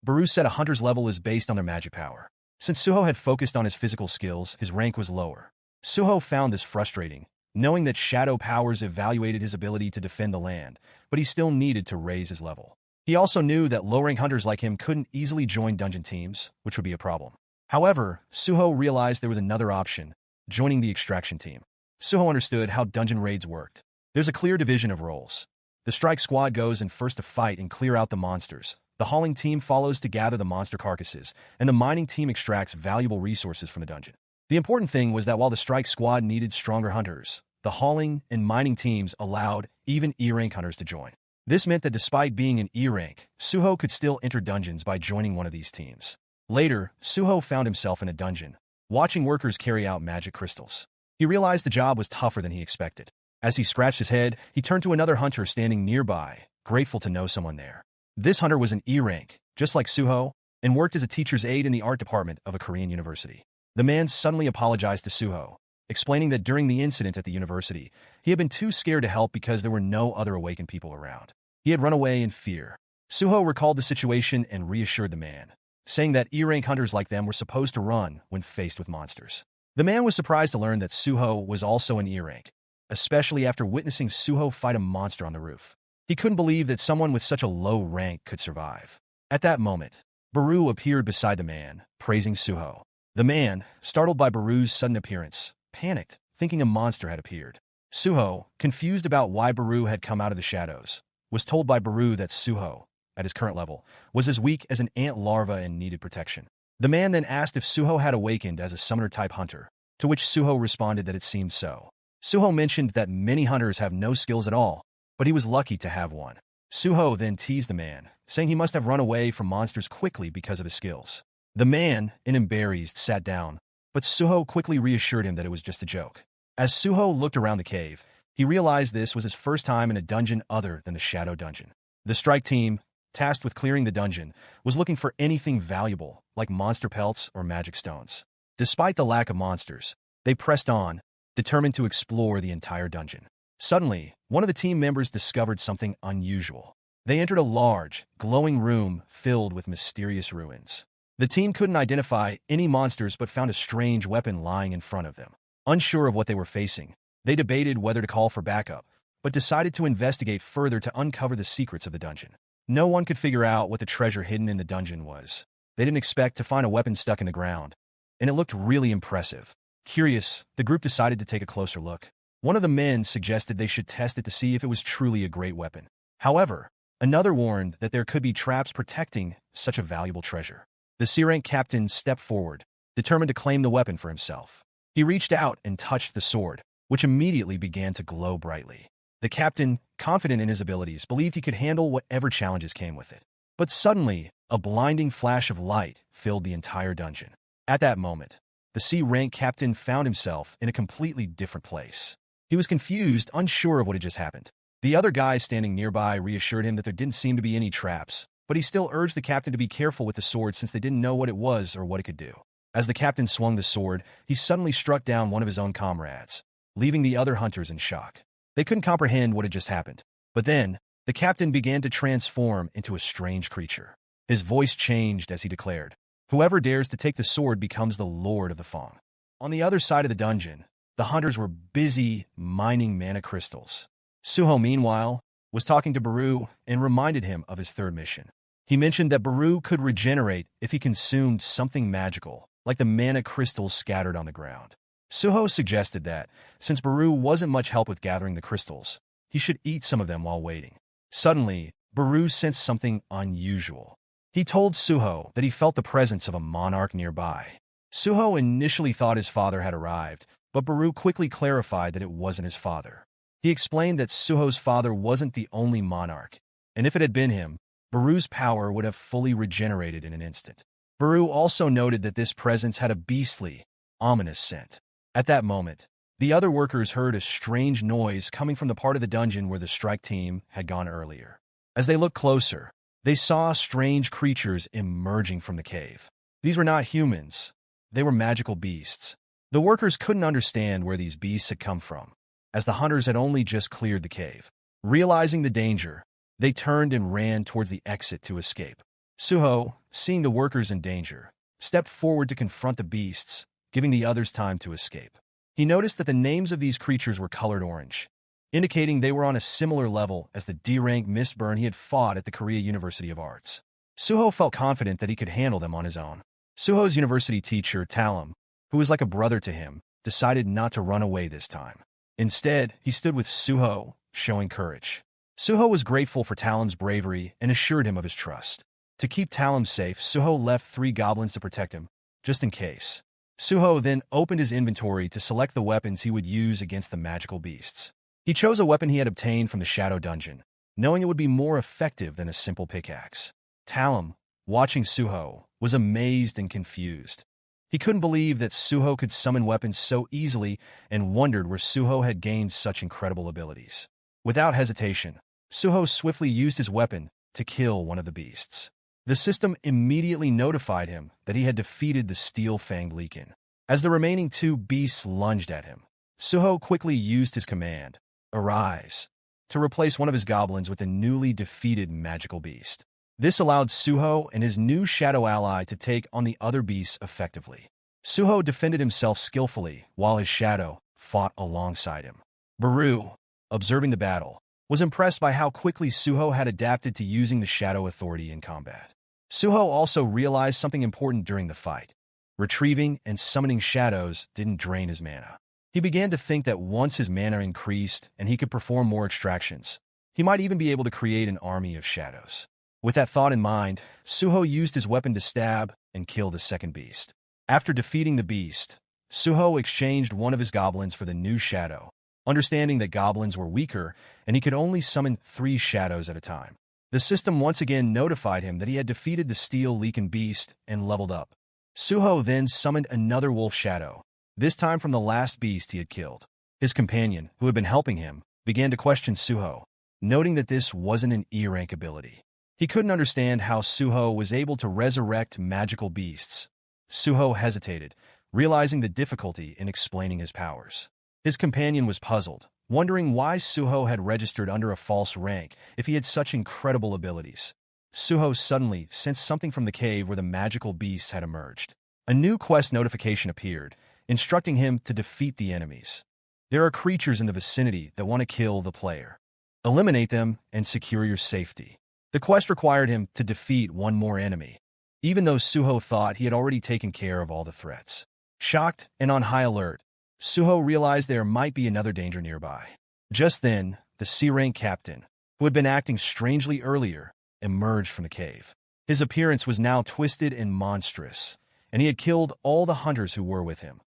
A: Baru said a hunter's level is based on their magic power. Since Suho had focused on his physical skills, his rank was lower. Suho found this frustrating, knowing that shadow powers evaluated his ability to defend the land, but he still needed to raise his level. He also knew that low-rank hunters like him couldn't easily join dungeon teams, which would be a problem. However, Suho realized there was another option, joining the extraction team. Suho understood how dungeon raids worked. There's a clear division of roles. The strike squad goes in first to fight and clear out the monsters. The hauling team follows to gather the monster carcasses, and the mining team extracts valuable resources from the dungeon. The important thing was that while the strike squad needed stronger hunters, the hauling and mining teams allowed even E-rank hunters to join. This meant that despite being an E-rank, Suho could still enter dungeons by joining one of these teams. Later, Suho found himself in a dungeon, watching workers carry out magic crystals. He realized the job was tougher than he expected. As he scratched his head, he turned to another hunter standing nearby, grateful to know someone there. This hunter was an E rank, just like Suho, and worked as a teacher's aide in the art department of a Korean university. The man suddenly apologized to Suho, explaining that during the incident at the university, he had been too scared to help because there were no other awakened people around. He had run away in fear. Suho recalled the situation and reassured the man, saying that E-rank hunters like them were supposed to run when faced with monsters. The man was surprised to learn that Suho was also an E-rank, especially after witnessing Suho fight a monster on the roof. He couldn't believe that someone with such a low rank could survive. At that moment, Baru appeared beside the man, praising Suho. The man, startled by Baru's sudden appearance, panicked, thinking a monster had appeared. Suho, confused about why Baru had come out of the shadows, was told by Baru that Suho, at his current level, was as weak as an ant larva and needed protection. The man then asked if Suho had awakened as a summoner-type hunter, to which Suho responded that it seemed so. Suho mentioned that many hunters have no skills at all, but he was lucky to have one. Suho then teased the man, saying he must have run away from monsters quickly because of his skills. The man, embarrassed, sat down, but Suho quickly reassured him that it was just a joke. As Suho looked around the cave, he realized this was his first time in a dungeon other than the Shadow Dungeon. The strike team, tasked with clearing the dungeon, was looking for anything valuable, like monster pelts or magic stones. Despite the lack of monsters, they pressed on, determined to explore the entire dungeon. Suddenly, one of the team members discovered something unusual. They entered a large, glowing room filled with mysterious ruins. The team couldn't identify any monsters but found a strange weapon lying in front of them. Unsure of what they were facing, they debated whether to call for backup, but decided to investigate further to uncover the secrets of the dungeon. No one could figure out what the treasure hidden in the dungeon was. They didn't expect to find a weapon stuck in the ground, and it looked really impressive. Curious, the group decided to take a closer look. One of the men suggested they should test it to see if it was truly a great weapon. However, another warned that there could be traps protecting such a valuable treasure. The C-rank captain stepped forward, determined to claim the weapon for himself. He reached out and touched the sword, which immediately began to glow brightly. The captain, confident in his abilities, believed he could handle whatever challenges came with it. But suddenly, a blinding flash of light filled the entire dungeon. At that moment, the C-rank captain found himself in a completely different place. He was confused, unsure of what had just happened. The other guys standing nearby reassured him that there didn't seem to be any traps, but he still urged the captain to be careful with the sword since they didn't know what it was or what it could do. As the captain swung the sword, he suddenly struck down one of his own comrades, leaving the other hunters in shock. They couldn't comprehend what had just happened. But then, the captain began to transform into a strange creature. His voice changed as he declared, "Whoever dares to take the sword becomes the Lord of the Fong." On the other side of the dungeon, the hunters were busy mining mana crystals. Suho, meanwhile, was talking to Baru and reminded him of his third mission. He mentioned that Baru could regenerate if he consumed something magical, like the mana crystals scattered on the ground. Suho suggested that, since Baru wasn't much help with gathering the crystals, he should eat some of them while waiting. Suddenly, Baru sensed something unusual. He told Suho that he felt the presence of a monarch nearby. Suho initially thought his father had arrived, but Baru quickly clarified that it wasn't his father. He explained that Suho's father wasn't the only monarch, and if it had been him, Baru's power would have fully regenerated in an instant. Baru also noted that this presence had a beastly, ominous scent. At that moment, the other workers heard a strange noise coming from the part of the dungeon where the strike team had gone earlier. As they looked closer, they saw strange creatures emerging from the cave. These were not humans. They were magical beasts. The workers couldn't understand where these beasts had come from, as the hunters had only just cleared the cave. Realizing the danger, they turned and ran towards the exit to escape. Suho, seeing the workers in danger, stepped forward to confront the beasts, giving the others time to escape. He noticed that the names of these creatures were colored orange, indicating they were on a similar level as the D-rank Mistburn he had fought at the Korea University of Arts. Suho felt confident that he could handle them on his own. Suho's university teacher, Talam, who was like a brother to him, decided not to run away this time. Instead, he stood with Suho, showing courage. Suho was grateful for Talam's bravery and assured him of his trust. To keep Talam safe, Suho left 3 goblins to protect him, just in case. Suho then opened his inventory to select the weapons he would use against the magical beasts. He chose a weapon he had obtained from the Shadow Dungeon, knowing it would be more effective than a simple pickaxe. Talam, watching Suho, was amazed and confused. He couldn't believe that Suho could summon weapons so easily and wondered where Suho had gained such incredible abilities. Without hesitation, Suho swiftly used his weapon to kill one of the beasts. The system immediately notified him that he had defeated the steel-fanged Leakin. As the remaining two beasts lunged at him, Suho quickly used his command, "Arise," to replace one of his goblins with a newly defeated magical beast. This allowed Suho and his new shadow ally to take on the other beasts effectively. Suho defended himself skillfully while his shadow fought alongside him. Baru, observing the battle, was impressed by how quickly Suho had adapted to using the shadow authority in combat. Suho also realized something important during the fight. Retrieving and summoning shadows didn't drain his mana. He began to think that once his mana increased and he could perform more extractions, he might even be able to create an army of shadows. With that thought in mind, Suho used his weapon to stab and kill the second beast. After defeating the beast, Suho exchanged one of his goblins for the new shadow, understanding that goblins were weaker and he could only summon 3 shadows at a time. The system once again notified him that he had defeated the steel Leakin beast and leveled up. Suho then summoned another wolf shadow, this time from the last beast he had killed. His companion, who had been helping him, began to question Suho, noting that this wasn't an E-rank ability. He couldn't understand how Suho was able to resurrect magical beasts. Suho hesitated, realizing the difficulty in explaining his powers. His companion was puzzled, wondering why Suho had registered under a false rank if he had such incredible abilities. Suho suddenly sensed something from the cave where the magical beasts had emerged. A new quest notification appeared, instructing him to defeat the enemies. There are creatures in the vicinity that want to kill the player. Eliminate them and secure your safety. The quest required him to defeat one more enemy, even though Suho thought he had already taken care of all the threats. Shocked and on high alert, Suho realized there might be another danger nearby. Just then, the C-rank captain, who had been acting strangely earlier, emerged from the cave. His appearance was now twisted and monstrous, and he had killed all the hunters who were with him.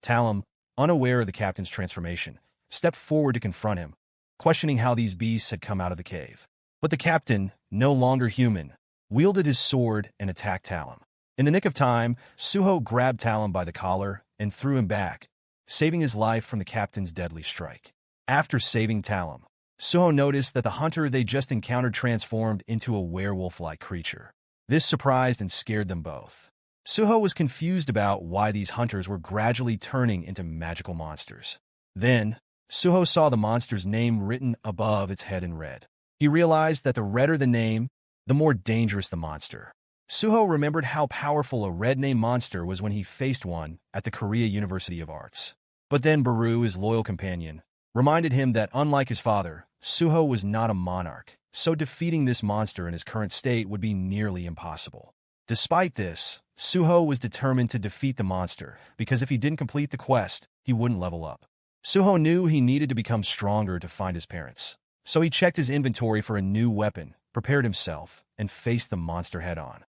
A: Talum, unaware of the captain's transformation, stepped forward to confront him, questioning how these beasts had come out of the cave. But the captain, no longer human, wielded his sword and attacked Talum. In the nick of time, Suho grabbed Talum by the collar and threw him back, saving his life from the captain's deadly strike. After saving Talum, Suho noticed that the hunter they just encountered transformed into a werewolf-like creature. This surprised and scared them both. Suho was confused about why these hunters were gradually turning into magical monsters. Then, Suho saw the monster's name written above its head in red. He realized that the redder the name, the more dangerous the monster. Suho remembered how powerful a red-name monster was when he faced one at the Korea University of Arts. But then Baru, his loyal companion, reminded him that unlike his father, Suho was not a monarch, so defeating this monster in his current state would be nearly impossible. Despite this, Suho was determined to defeat the monster, because if he didn't complete the quest, he wouldn't level up. Suho knew he needed to become stronger to find his parents. So he checked his inventory for a new weapon, prepared himself, and faced the monster head-on.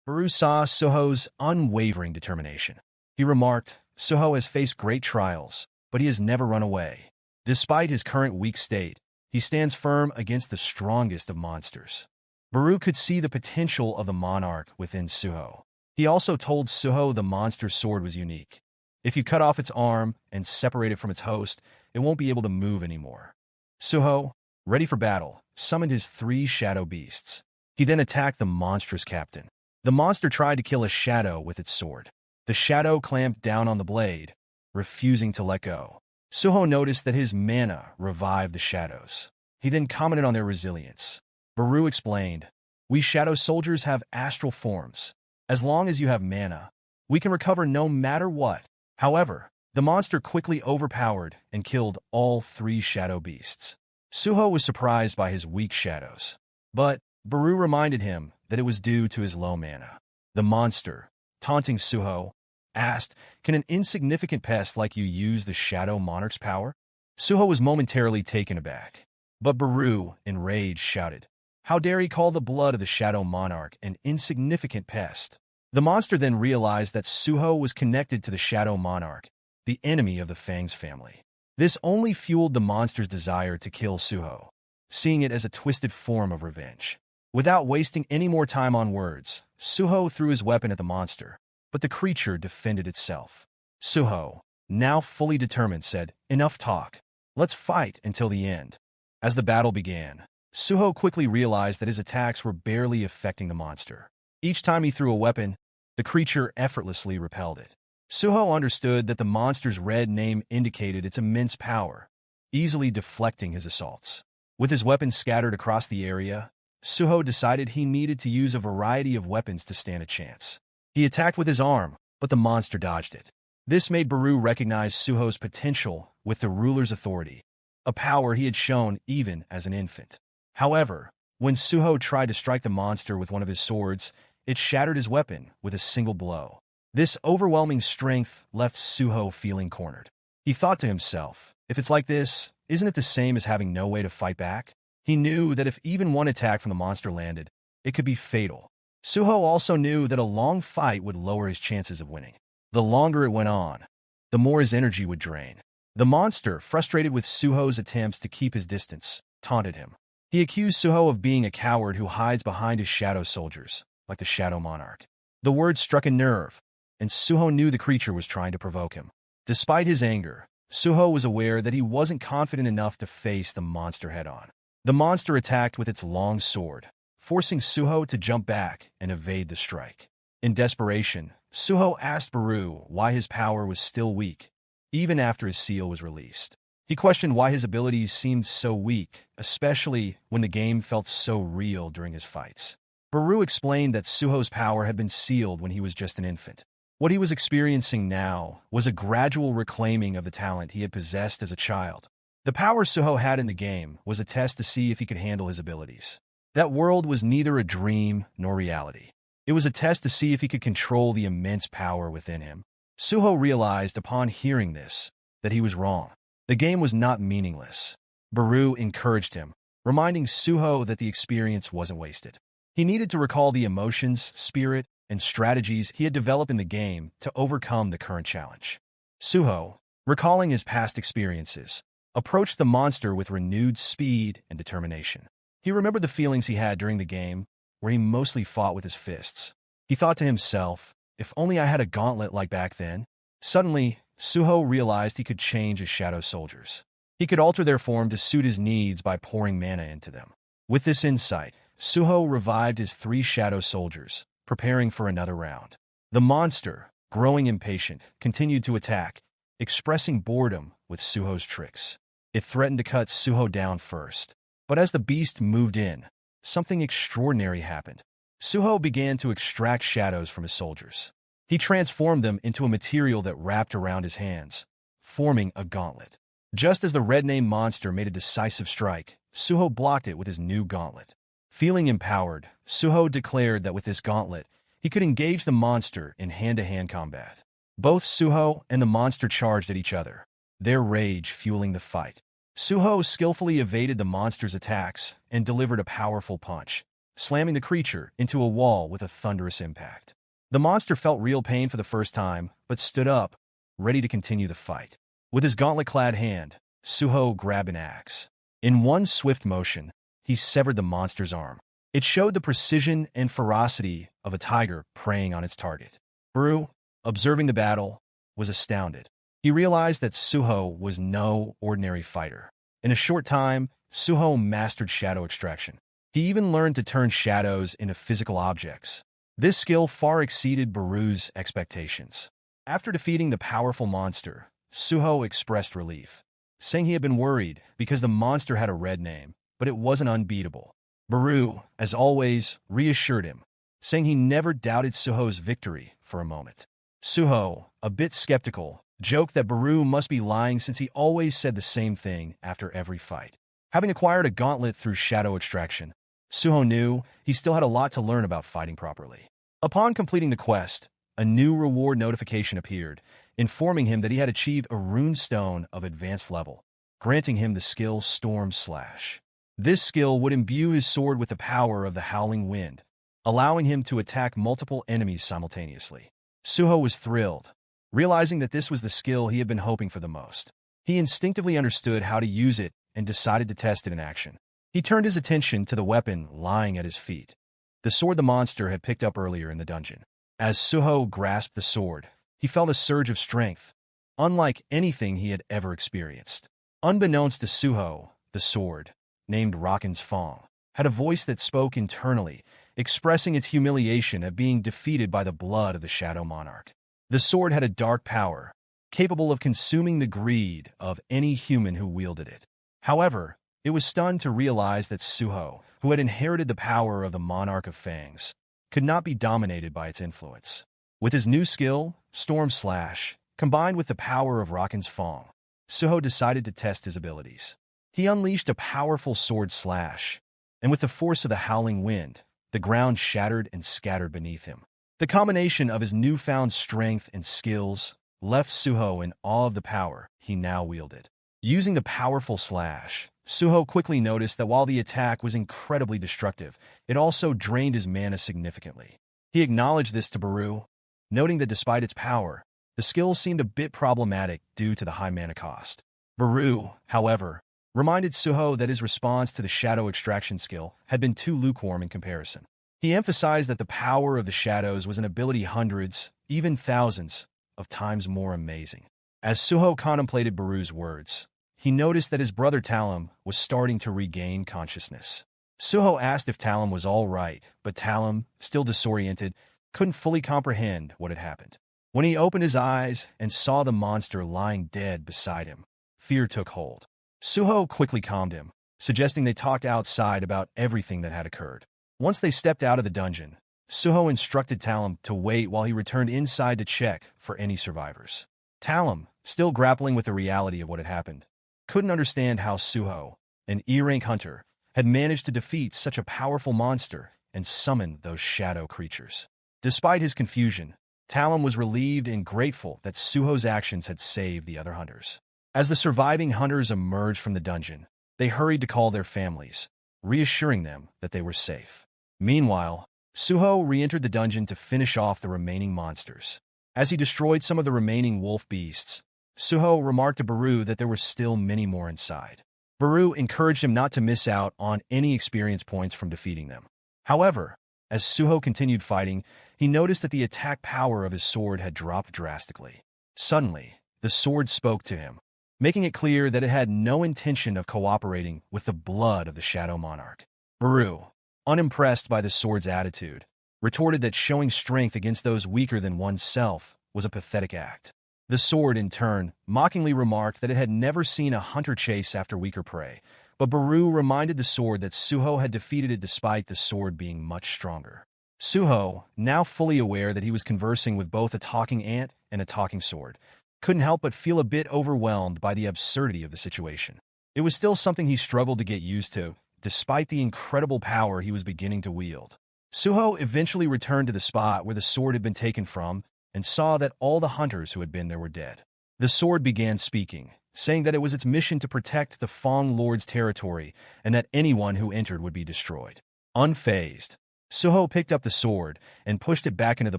A: Baru saw Suho's unwavering determination. He remarked, "Suho has faced great trials, but he has never run away. Despite his current weak state, he stands firm against the strongest of monsters." Baru could see the potential of the monarch within Suho. He also told Suho the monster's sword was unique. If you cut off its arm and separate it from its host, it won't be able to move anymore. Suho, ready for battle, summoned his 3 shadow beasts. He then attacked the monstrous captain. The monster tried to kill a shadow with its sword. The shadow clamped down on the blade, refusing to let go. Suho noticed that his mana revived the shadows. He then commented on their resilience. Baru explained, "We shadow soldiers have astral forms. As long as you have mana, we can recover no matter what." However, the monster quickly overpowered and killed all 3 shadow beasts. Suho was surprised by his weak shadows, but Baru reminded him that it was due to his low mana. The monster, taunting Suho, asked, "Can an insignificant pest like you use the Shadow Monarch's power?" Suho was momentarily taken aback, but Baru, enraged, shouted, "How dare he call the blood of the Shadow Monarch an insignificant pest?" The monster then realized that Suho was connected to the Shadow Monarch, the enemy of the Fang's family. This only fueled the monster's desire to kill Suho, seeing it as a twisted form of revenge. Without wasting any more time on words, Suho threw his weapon at the monster, but the creature defended itself. Suho, now fully determined, said, "Enough talk. Let's fight until the end." As the battle began, Suho quickly realized that his attacks were barely affecting the monster. Each time he threw a weapon, the creature effortlessly repelled it. Suho understood that the monster's red name indicated its immense power, easily deflecting his assaults. With his weapons scattered across the area, Suho decided he needed to use a variety of weapons to stand a chance. He attacked with his arm, but the monster dodged it. This made Baru recognize Suho's potential with the ruler's authority, a power he had shown even as an infant. However, when Suho tried to strike the monster with one of his swords, it shattered his weapon with a single blow. This overwhelming strength left Suho feeling cornered. He thought to himself, if it's like this, isn't it the same as having no way to fight back? He knew that if even one attack from the monster landed, it could be fatal. Suho also knew that a long fight would lower his chances of winning. The longer it went on, the more his energy would drain. The monster, frustrated with Suho's attempts to keep his distance, taunted him. He accused Suho of being a coward who hides behind his shadow soldiers, like the shadow monarch. The words struck a nerve, and Suho knew the creature was trying to provoke him. Despite his anger, Suho was aware that he wasn't confident enough to face the monster head-on. The monster attacked with its long sword, forcing Suho to jump back and evade the strike. In desperation, Suho asked Baru why his power was still weak, even after his seal was released. He questioned why his abilities seemed so weak, especially when the game felt so real during his fights. Baru explained that Suho's power had been sealed when he was just an infant. What he was experiencing now was a gradual reclaiming of the talent he had possessed as a child. The power Suho had in the game was a test to see if he could handle his abilities. That world was neither a dream nor reality. It was a test to see if he could control the immense power within him. Suho realized upon hearing this that he was wrong. The game was not meaningless. Baru encouraged him, reminding Suho that the experience wasn't wasted. He needed to recall the emotions, spirit, and strategies he had developed in the game to overcome the current challenge. Suho, recalling his past experiences, approached the monster with renewed speed and determination. He remembered the feelings he had during the game, where he mostly fought with his fists. He thought to himself, if only I had a gauntlet like back then. Suddenly, Suho realized he could change his shadow soldiers. He could alter their form to suit his needs by pouring mana into them. With this insight, Suho revived his 3 shadow soldiers, preparing for another round. The monster, growing impatient, continued to attack, expressing boredom with Suho's tricks. It threatened to cut Suho down first. But as the beast moved in, something extraordinary happened. Suho began to extract shadows from his soldiers. He transformed them into a material that wrapped around his hands, forming a gauntlet. Just as the red-name monster made a decisive strike, Suho blocked it with his new gauntlet. Feeling empowered, Suho declared that with this gauntlet, he could engage the monster in hand-to-hand combat. Both Suho and the monster charged at each other, their rage fueling the fight. Suho skillfully evaded the monster's attacks and delivered a powerful punch, slamming the creature into a wall with a thunderous impact. The monster felt real pain for the first time, but stood up, ready to continue the fight. With his gauntlet-clad hand, Suho grabbed an axe. In one swift motion, he severed the monster's arm. It showed the precision and ferocity of a tiger preying on its target. Baru, observing the battle, was astounded. He realized that Suho was no ordinary fighter. In a short time, Suho mastered shadow extraction. He even learned to turn shadows into physical objects. This skill far exceeded Baru's expectations. After defeating the powerful monster, Suho expressed relief, saying he had been worried because the monster had a red name, but it wasn't unbeatable. Baru, as always, reassured him, saying he never doubted Suho's victory for a moment. Suho, a bit skeptical, joked that Baru must be lying since he always said the same thing after every fight. Having acquired a gauntlet through shadow extraction, Suho knew he still had a lot to learn about fighting properly. Upon completing the quest, a new reward notification appeared, informing him that he had achieved a rune stone of advanced level, granting him the skill Storm Slash. This skill would imbue his sword with the power of the howling wind, allowing him to attack multiple enemies simultaneously. Suho was thrilled, realizing that this was the skill he had been hoping for the most. He instinctively understood how to use it and decided to test it in action. He turned his attention to the weapon lying at his feet, the sword the monster had picked up earlier in the dungeon. As Suho grasped the sword, he felt a surge of strength, unlike anything he had ever experienced. Unbeknownst to Suho, the sword, named Raken's Fong, had a voice that spoke internally, expressing its humiliation at being defeated by the blood of the Shadow Monarch. The sword had a dark power, capable of consuming the greed of any human who wielded it. However, it was stunned to realize that Suho, who had inherited the power of the Monarch of Fangs, could not be dominated by its influence. With his new skill, Storm Slash, combined with the power of Raken's Fong, Suho decided to test his abilities. He unleashed a powerful sword slash, and with the force of the howling wind, the ground shattered and scattered beneath him. The combination of his newfound strength and skills left Suho in awe of the power he now wielded. Using the powerful slash, Suho quickly noticed that while the attack was incredibly destructive, it also drained his mana significantly. He acknowledged this to Baru, noting that despite its power, the skill seemed a bit problematic due to the high mana cost. Baru, however, reminded Suho that his response to the shadow extraction skill had been too lukewarm in comparison. He emphasized that the power of the shadows was an ability hundreds, even thousands, of times more amazing. As Suho contemplated Baru's words, he noticed that his brother Talim was starting to regain consciousness. Suho asked if Talim was all right, but Talim, still disoriented, couldn't fully comprehend what had happened. When he opened his eyes and saw the monster lying dead beside him, fear took hold. Suho quickly calmed him, suggesting they talked outside about everything that had occurred. Once they stepped out of the dungeon, Suho instructed Talim to wait while he returned inside to check for any survivors. Talim, still grappling with the reality of what had happened, couldn't understand how Suho, an E-rank hunter, had managed to defeat such a powerful monster and summon those shadow creatures. Despite his confusion, Talim was relieved and grateful that Suho's actions had saved the other hunters. As the surviving hunters emerged from the dungeon, they hurried to call their families, reassuring them that they were safe. Meanwhile, Suho re-entered the dungeon to finish off the remaining monsters. As he destroyed some of the remaining wolf beasts, Suho remarked to Baru that there were still many more inside. Baru encouraged him not to miss out on any experience points from defeating them. However, as Suho continued fighting, he noticed that the attack power of his sword had dropped drastically. Suddenly, the sword spoke to him, making it clear that it had no intention of cooperating with the blood of the Shadow Monarch. Baru, unimpressed by the sword's attitude, retorted that showing strength against those weaker than oneself was a pathetic act. The sword, in turn, mockingly remarked that it had never seen a hunter chase after weaker prey, but Baru reminded the sword that Suho had defeated it despite the sword being much stronger. Suho, now fully aware that he was conversing with both a talking ant and a talking sword, couldn't help but feel a bit overwhelmed by the absurdity of the situation. It was still something he struggled to get used to, despite the incredible power he was beginning to wield. Suho eventually returned to the spot where the sword had been taken from and saw that all the hunters who had been there were dead. The sword began speaking, saying that it was its mission to protect the Fong Lord's territory and that anyone who entered would be destroyed. Unfazed, Suho picked up the sword and pushed it back into the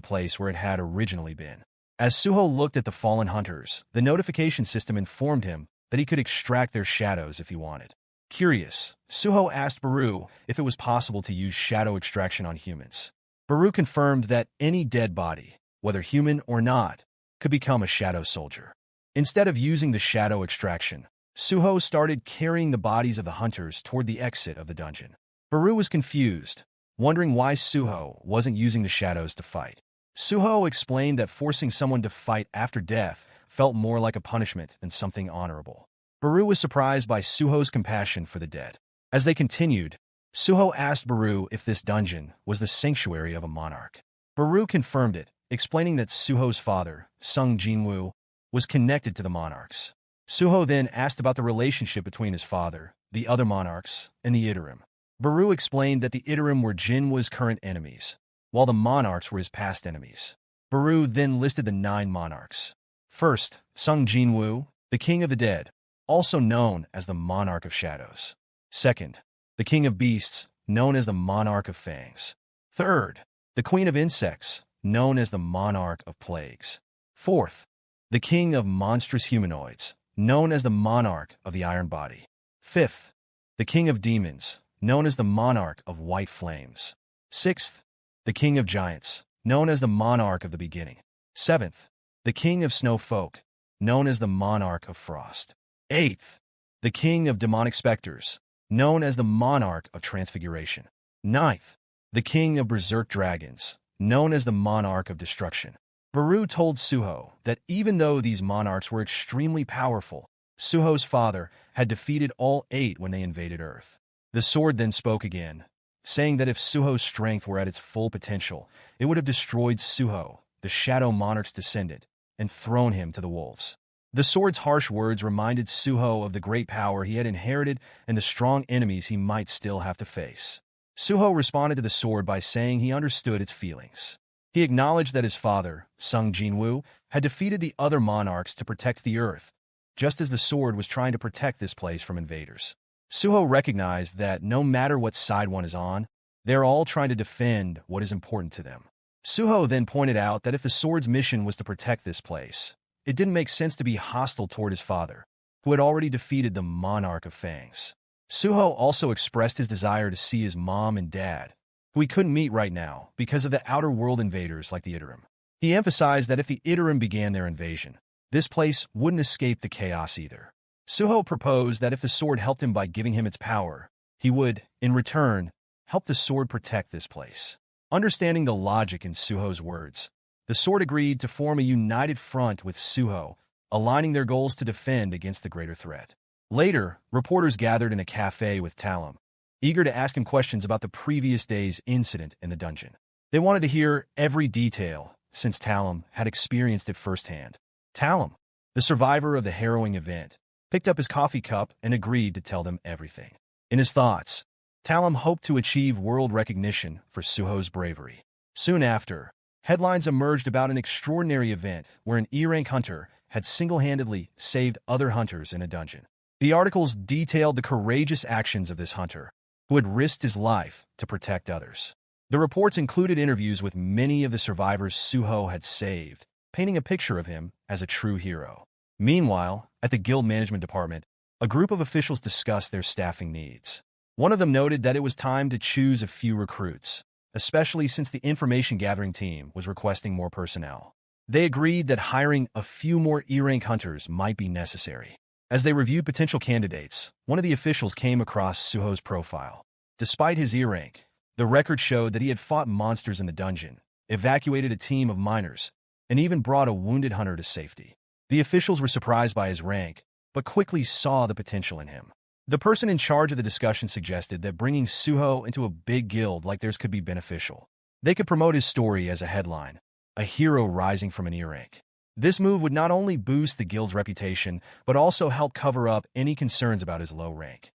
A: place where it had originally been. As Suho looked at the fallen hunters, the notification system informed him that he could extract their shadows if he wanted. Curious, Suho asked Baru if it was possible to use shadow extraction on humans. Baru confirmed that any dead body, whether human or not, could become a shadow soldier. Instead of using the shadow extraction, Suho started carrying the bodies of the hunters toward the exit of the dungeon. Baru was confused, wondering why Suho wasn't using the shadows to fight. Suho explained that forcing someone to fight after death felt more like a punishment than something honorable. Baru was surprised by Suho's compassion for the dead. As they continued, Suho asked Baru if this dungeon was the sanctuary of a monarch. Baru confirmed it, explaining that Suho's father, Jin-Woo, was connected to the monarchs. Suho then asked about the relationship between his father, the other monarchs, and the Iterim. Baru explained that the Iterim were Jin-Woo's current enemies, while the monarchs were his past enemies. Baru then listed the 9 monarchs. First, Jin-Woo, the king of the dead, also known as the monarch of shadows. Second, the king of beasts, known as the monarch of fangs. Third, the queen of insects, known as the monarch of plagues. Fourth, the king of monstrous humanoids, known as the monarch of the iron body. Fifth, the king of demons, known as the monarch of white flames. Sixth, the king of giants, known as the monarch of the beginning. 7th, the king of snow folk, known as the monarch of frost. 8th, the king of demonic specters, known as the monarch of transfiguration. 9th, the king of berserk dragons, known as the monarch of destruction. Baru told Suho that even though these monarchs were extremely powerful, Suho's father had defeated all 8 when they invaded Earth. The sword then spoke again, saying that if Suho's strength were at its full potential, it would have destroyed Suho, the Shadow Monarch's descendant, and thrown him to the wolves. The sword's harsh words reminded Suho of the great power he had inherited and the strong enemies he might still have to face. Suho responded to the sword by saying he understood its feelings. He acknowledged that his father, Sung Jin-Woo, had defeated the other monarchs to protect the Earth, just as the sword was trying to protect this place from invaders. Suho recognized that no matter what side one is on, they're all trying to defend what is important to them. Suho then pointed out that if the sword's mission was to protect this place, it didn't make sense to be hostile toward his father, who had already defeated the Monarch of Fangs. Suho also expressed his desire to see his mom and dad, who he couldn't meet right now because of the outer world invaders like the Itarim. He emphasized that if the Itarim began their invasion, this place wouldn't escape the chaos either. Suho proposed that if the sword helped him by giving him its power, he would, in return, help the sword protect this place. Understanding the logic in Suho's words, the sword agreed to form a united front with Suho, aligning their goals to defend against the greater threat. Later, reporters gathered in a cafe with Talum, eager to ask him questions about the previous day's incident in the dungeon. They wanted to hear every detail, since Talum had experienced it firsthand. Talum, the survivor of the harrowing event, picked up his coffee cup and agreed to tell them everything. In his thoughts, Talum hoped to achieve world recognition for Suho's bravery. Soon after, headlines emerged about an extraordinary event where an E-rank hunter had single-handedly saved other hunters in a dungeon. The articles detailed the courageous actions of this hunter, who had risked his life to protect others. The reports included interviews with many of the survivors Suho had saved, painting a picture of him as a true hero. Meanwhile, at the guild management department, a group of officials discussed their staffing needs. One of them noted that it was time to choose a few recruits, especially since the information gathering team was requesting more personnel. They agreed that hiring a few more E-rank hunters might be necessary. As they reviewed potential candidates, one of the officials came across Suho's profile. Despite his E-rank, the record showed that he had fought monsters in the dungeon, evacuated a team of miners, and even brought a wounded hunter to safety. The officials were surprised by his rank, but quickly saw the potential in him. The person in charge of the discussion suggested that bringing Suho into a big guild like theirs could be beneficial. They could promote his story as a headline, a hero rising from an E-rank. This move would not only boost the guild's reputation, but also help cover up any concerns about his low rank.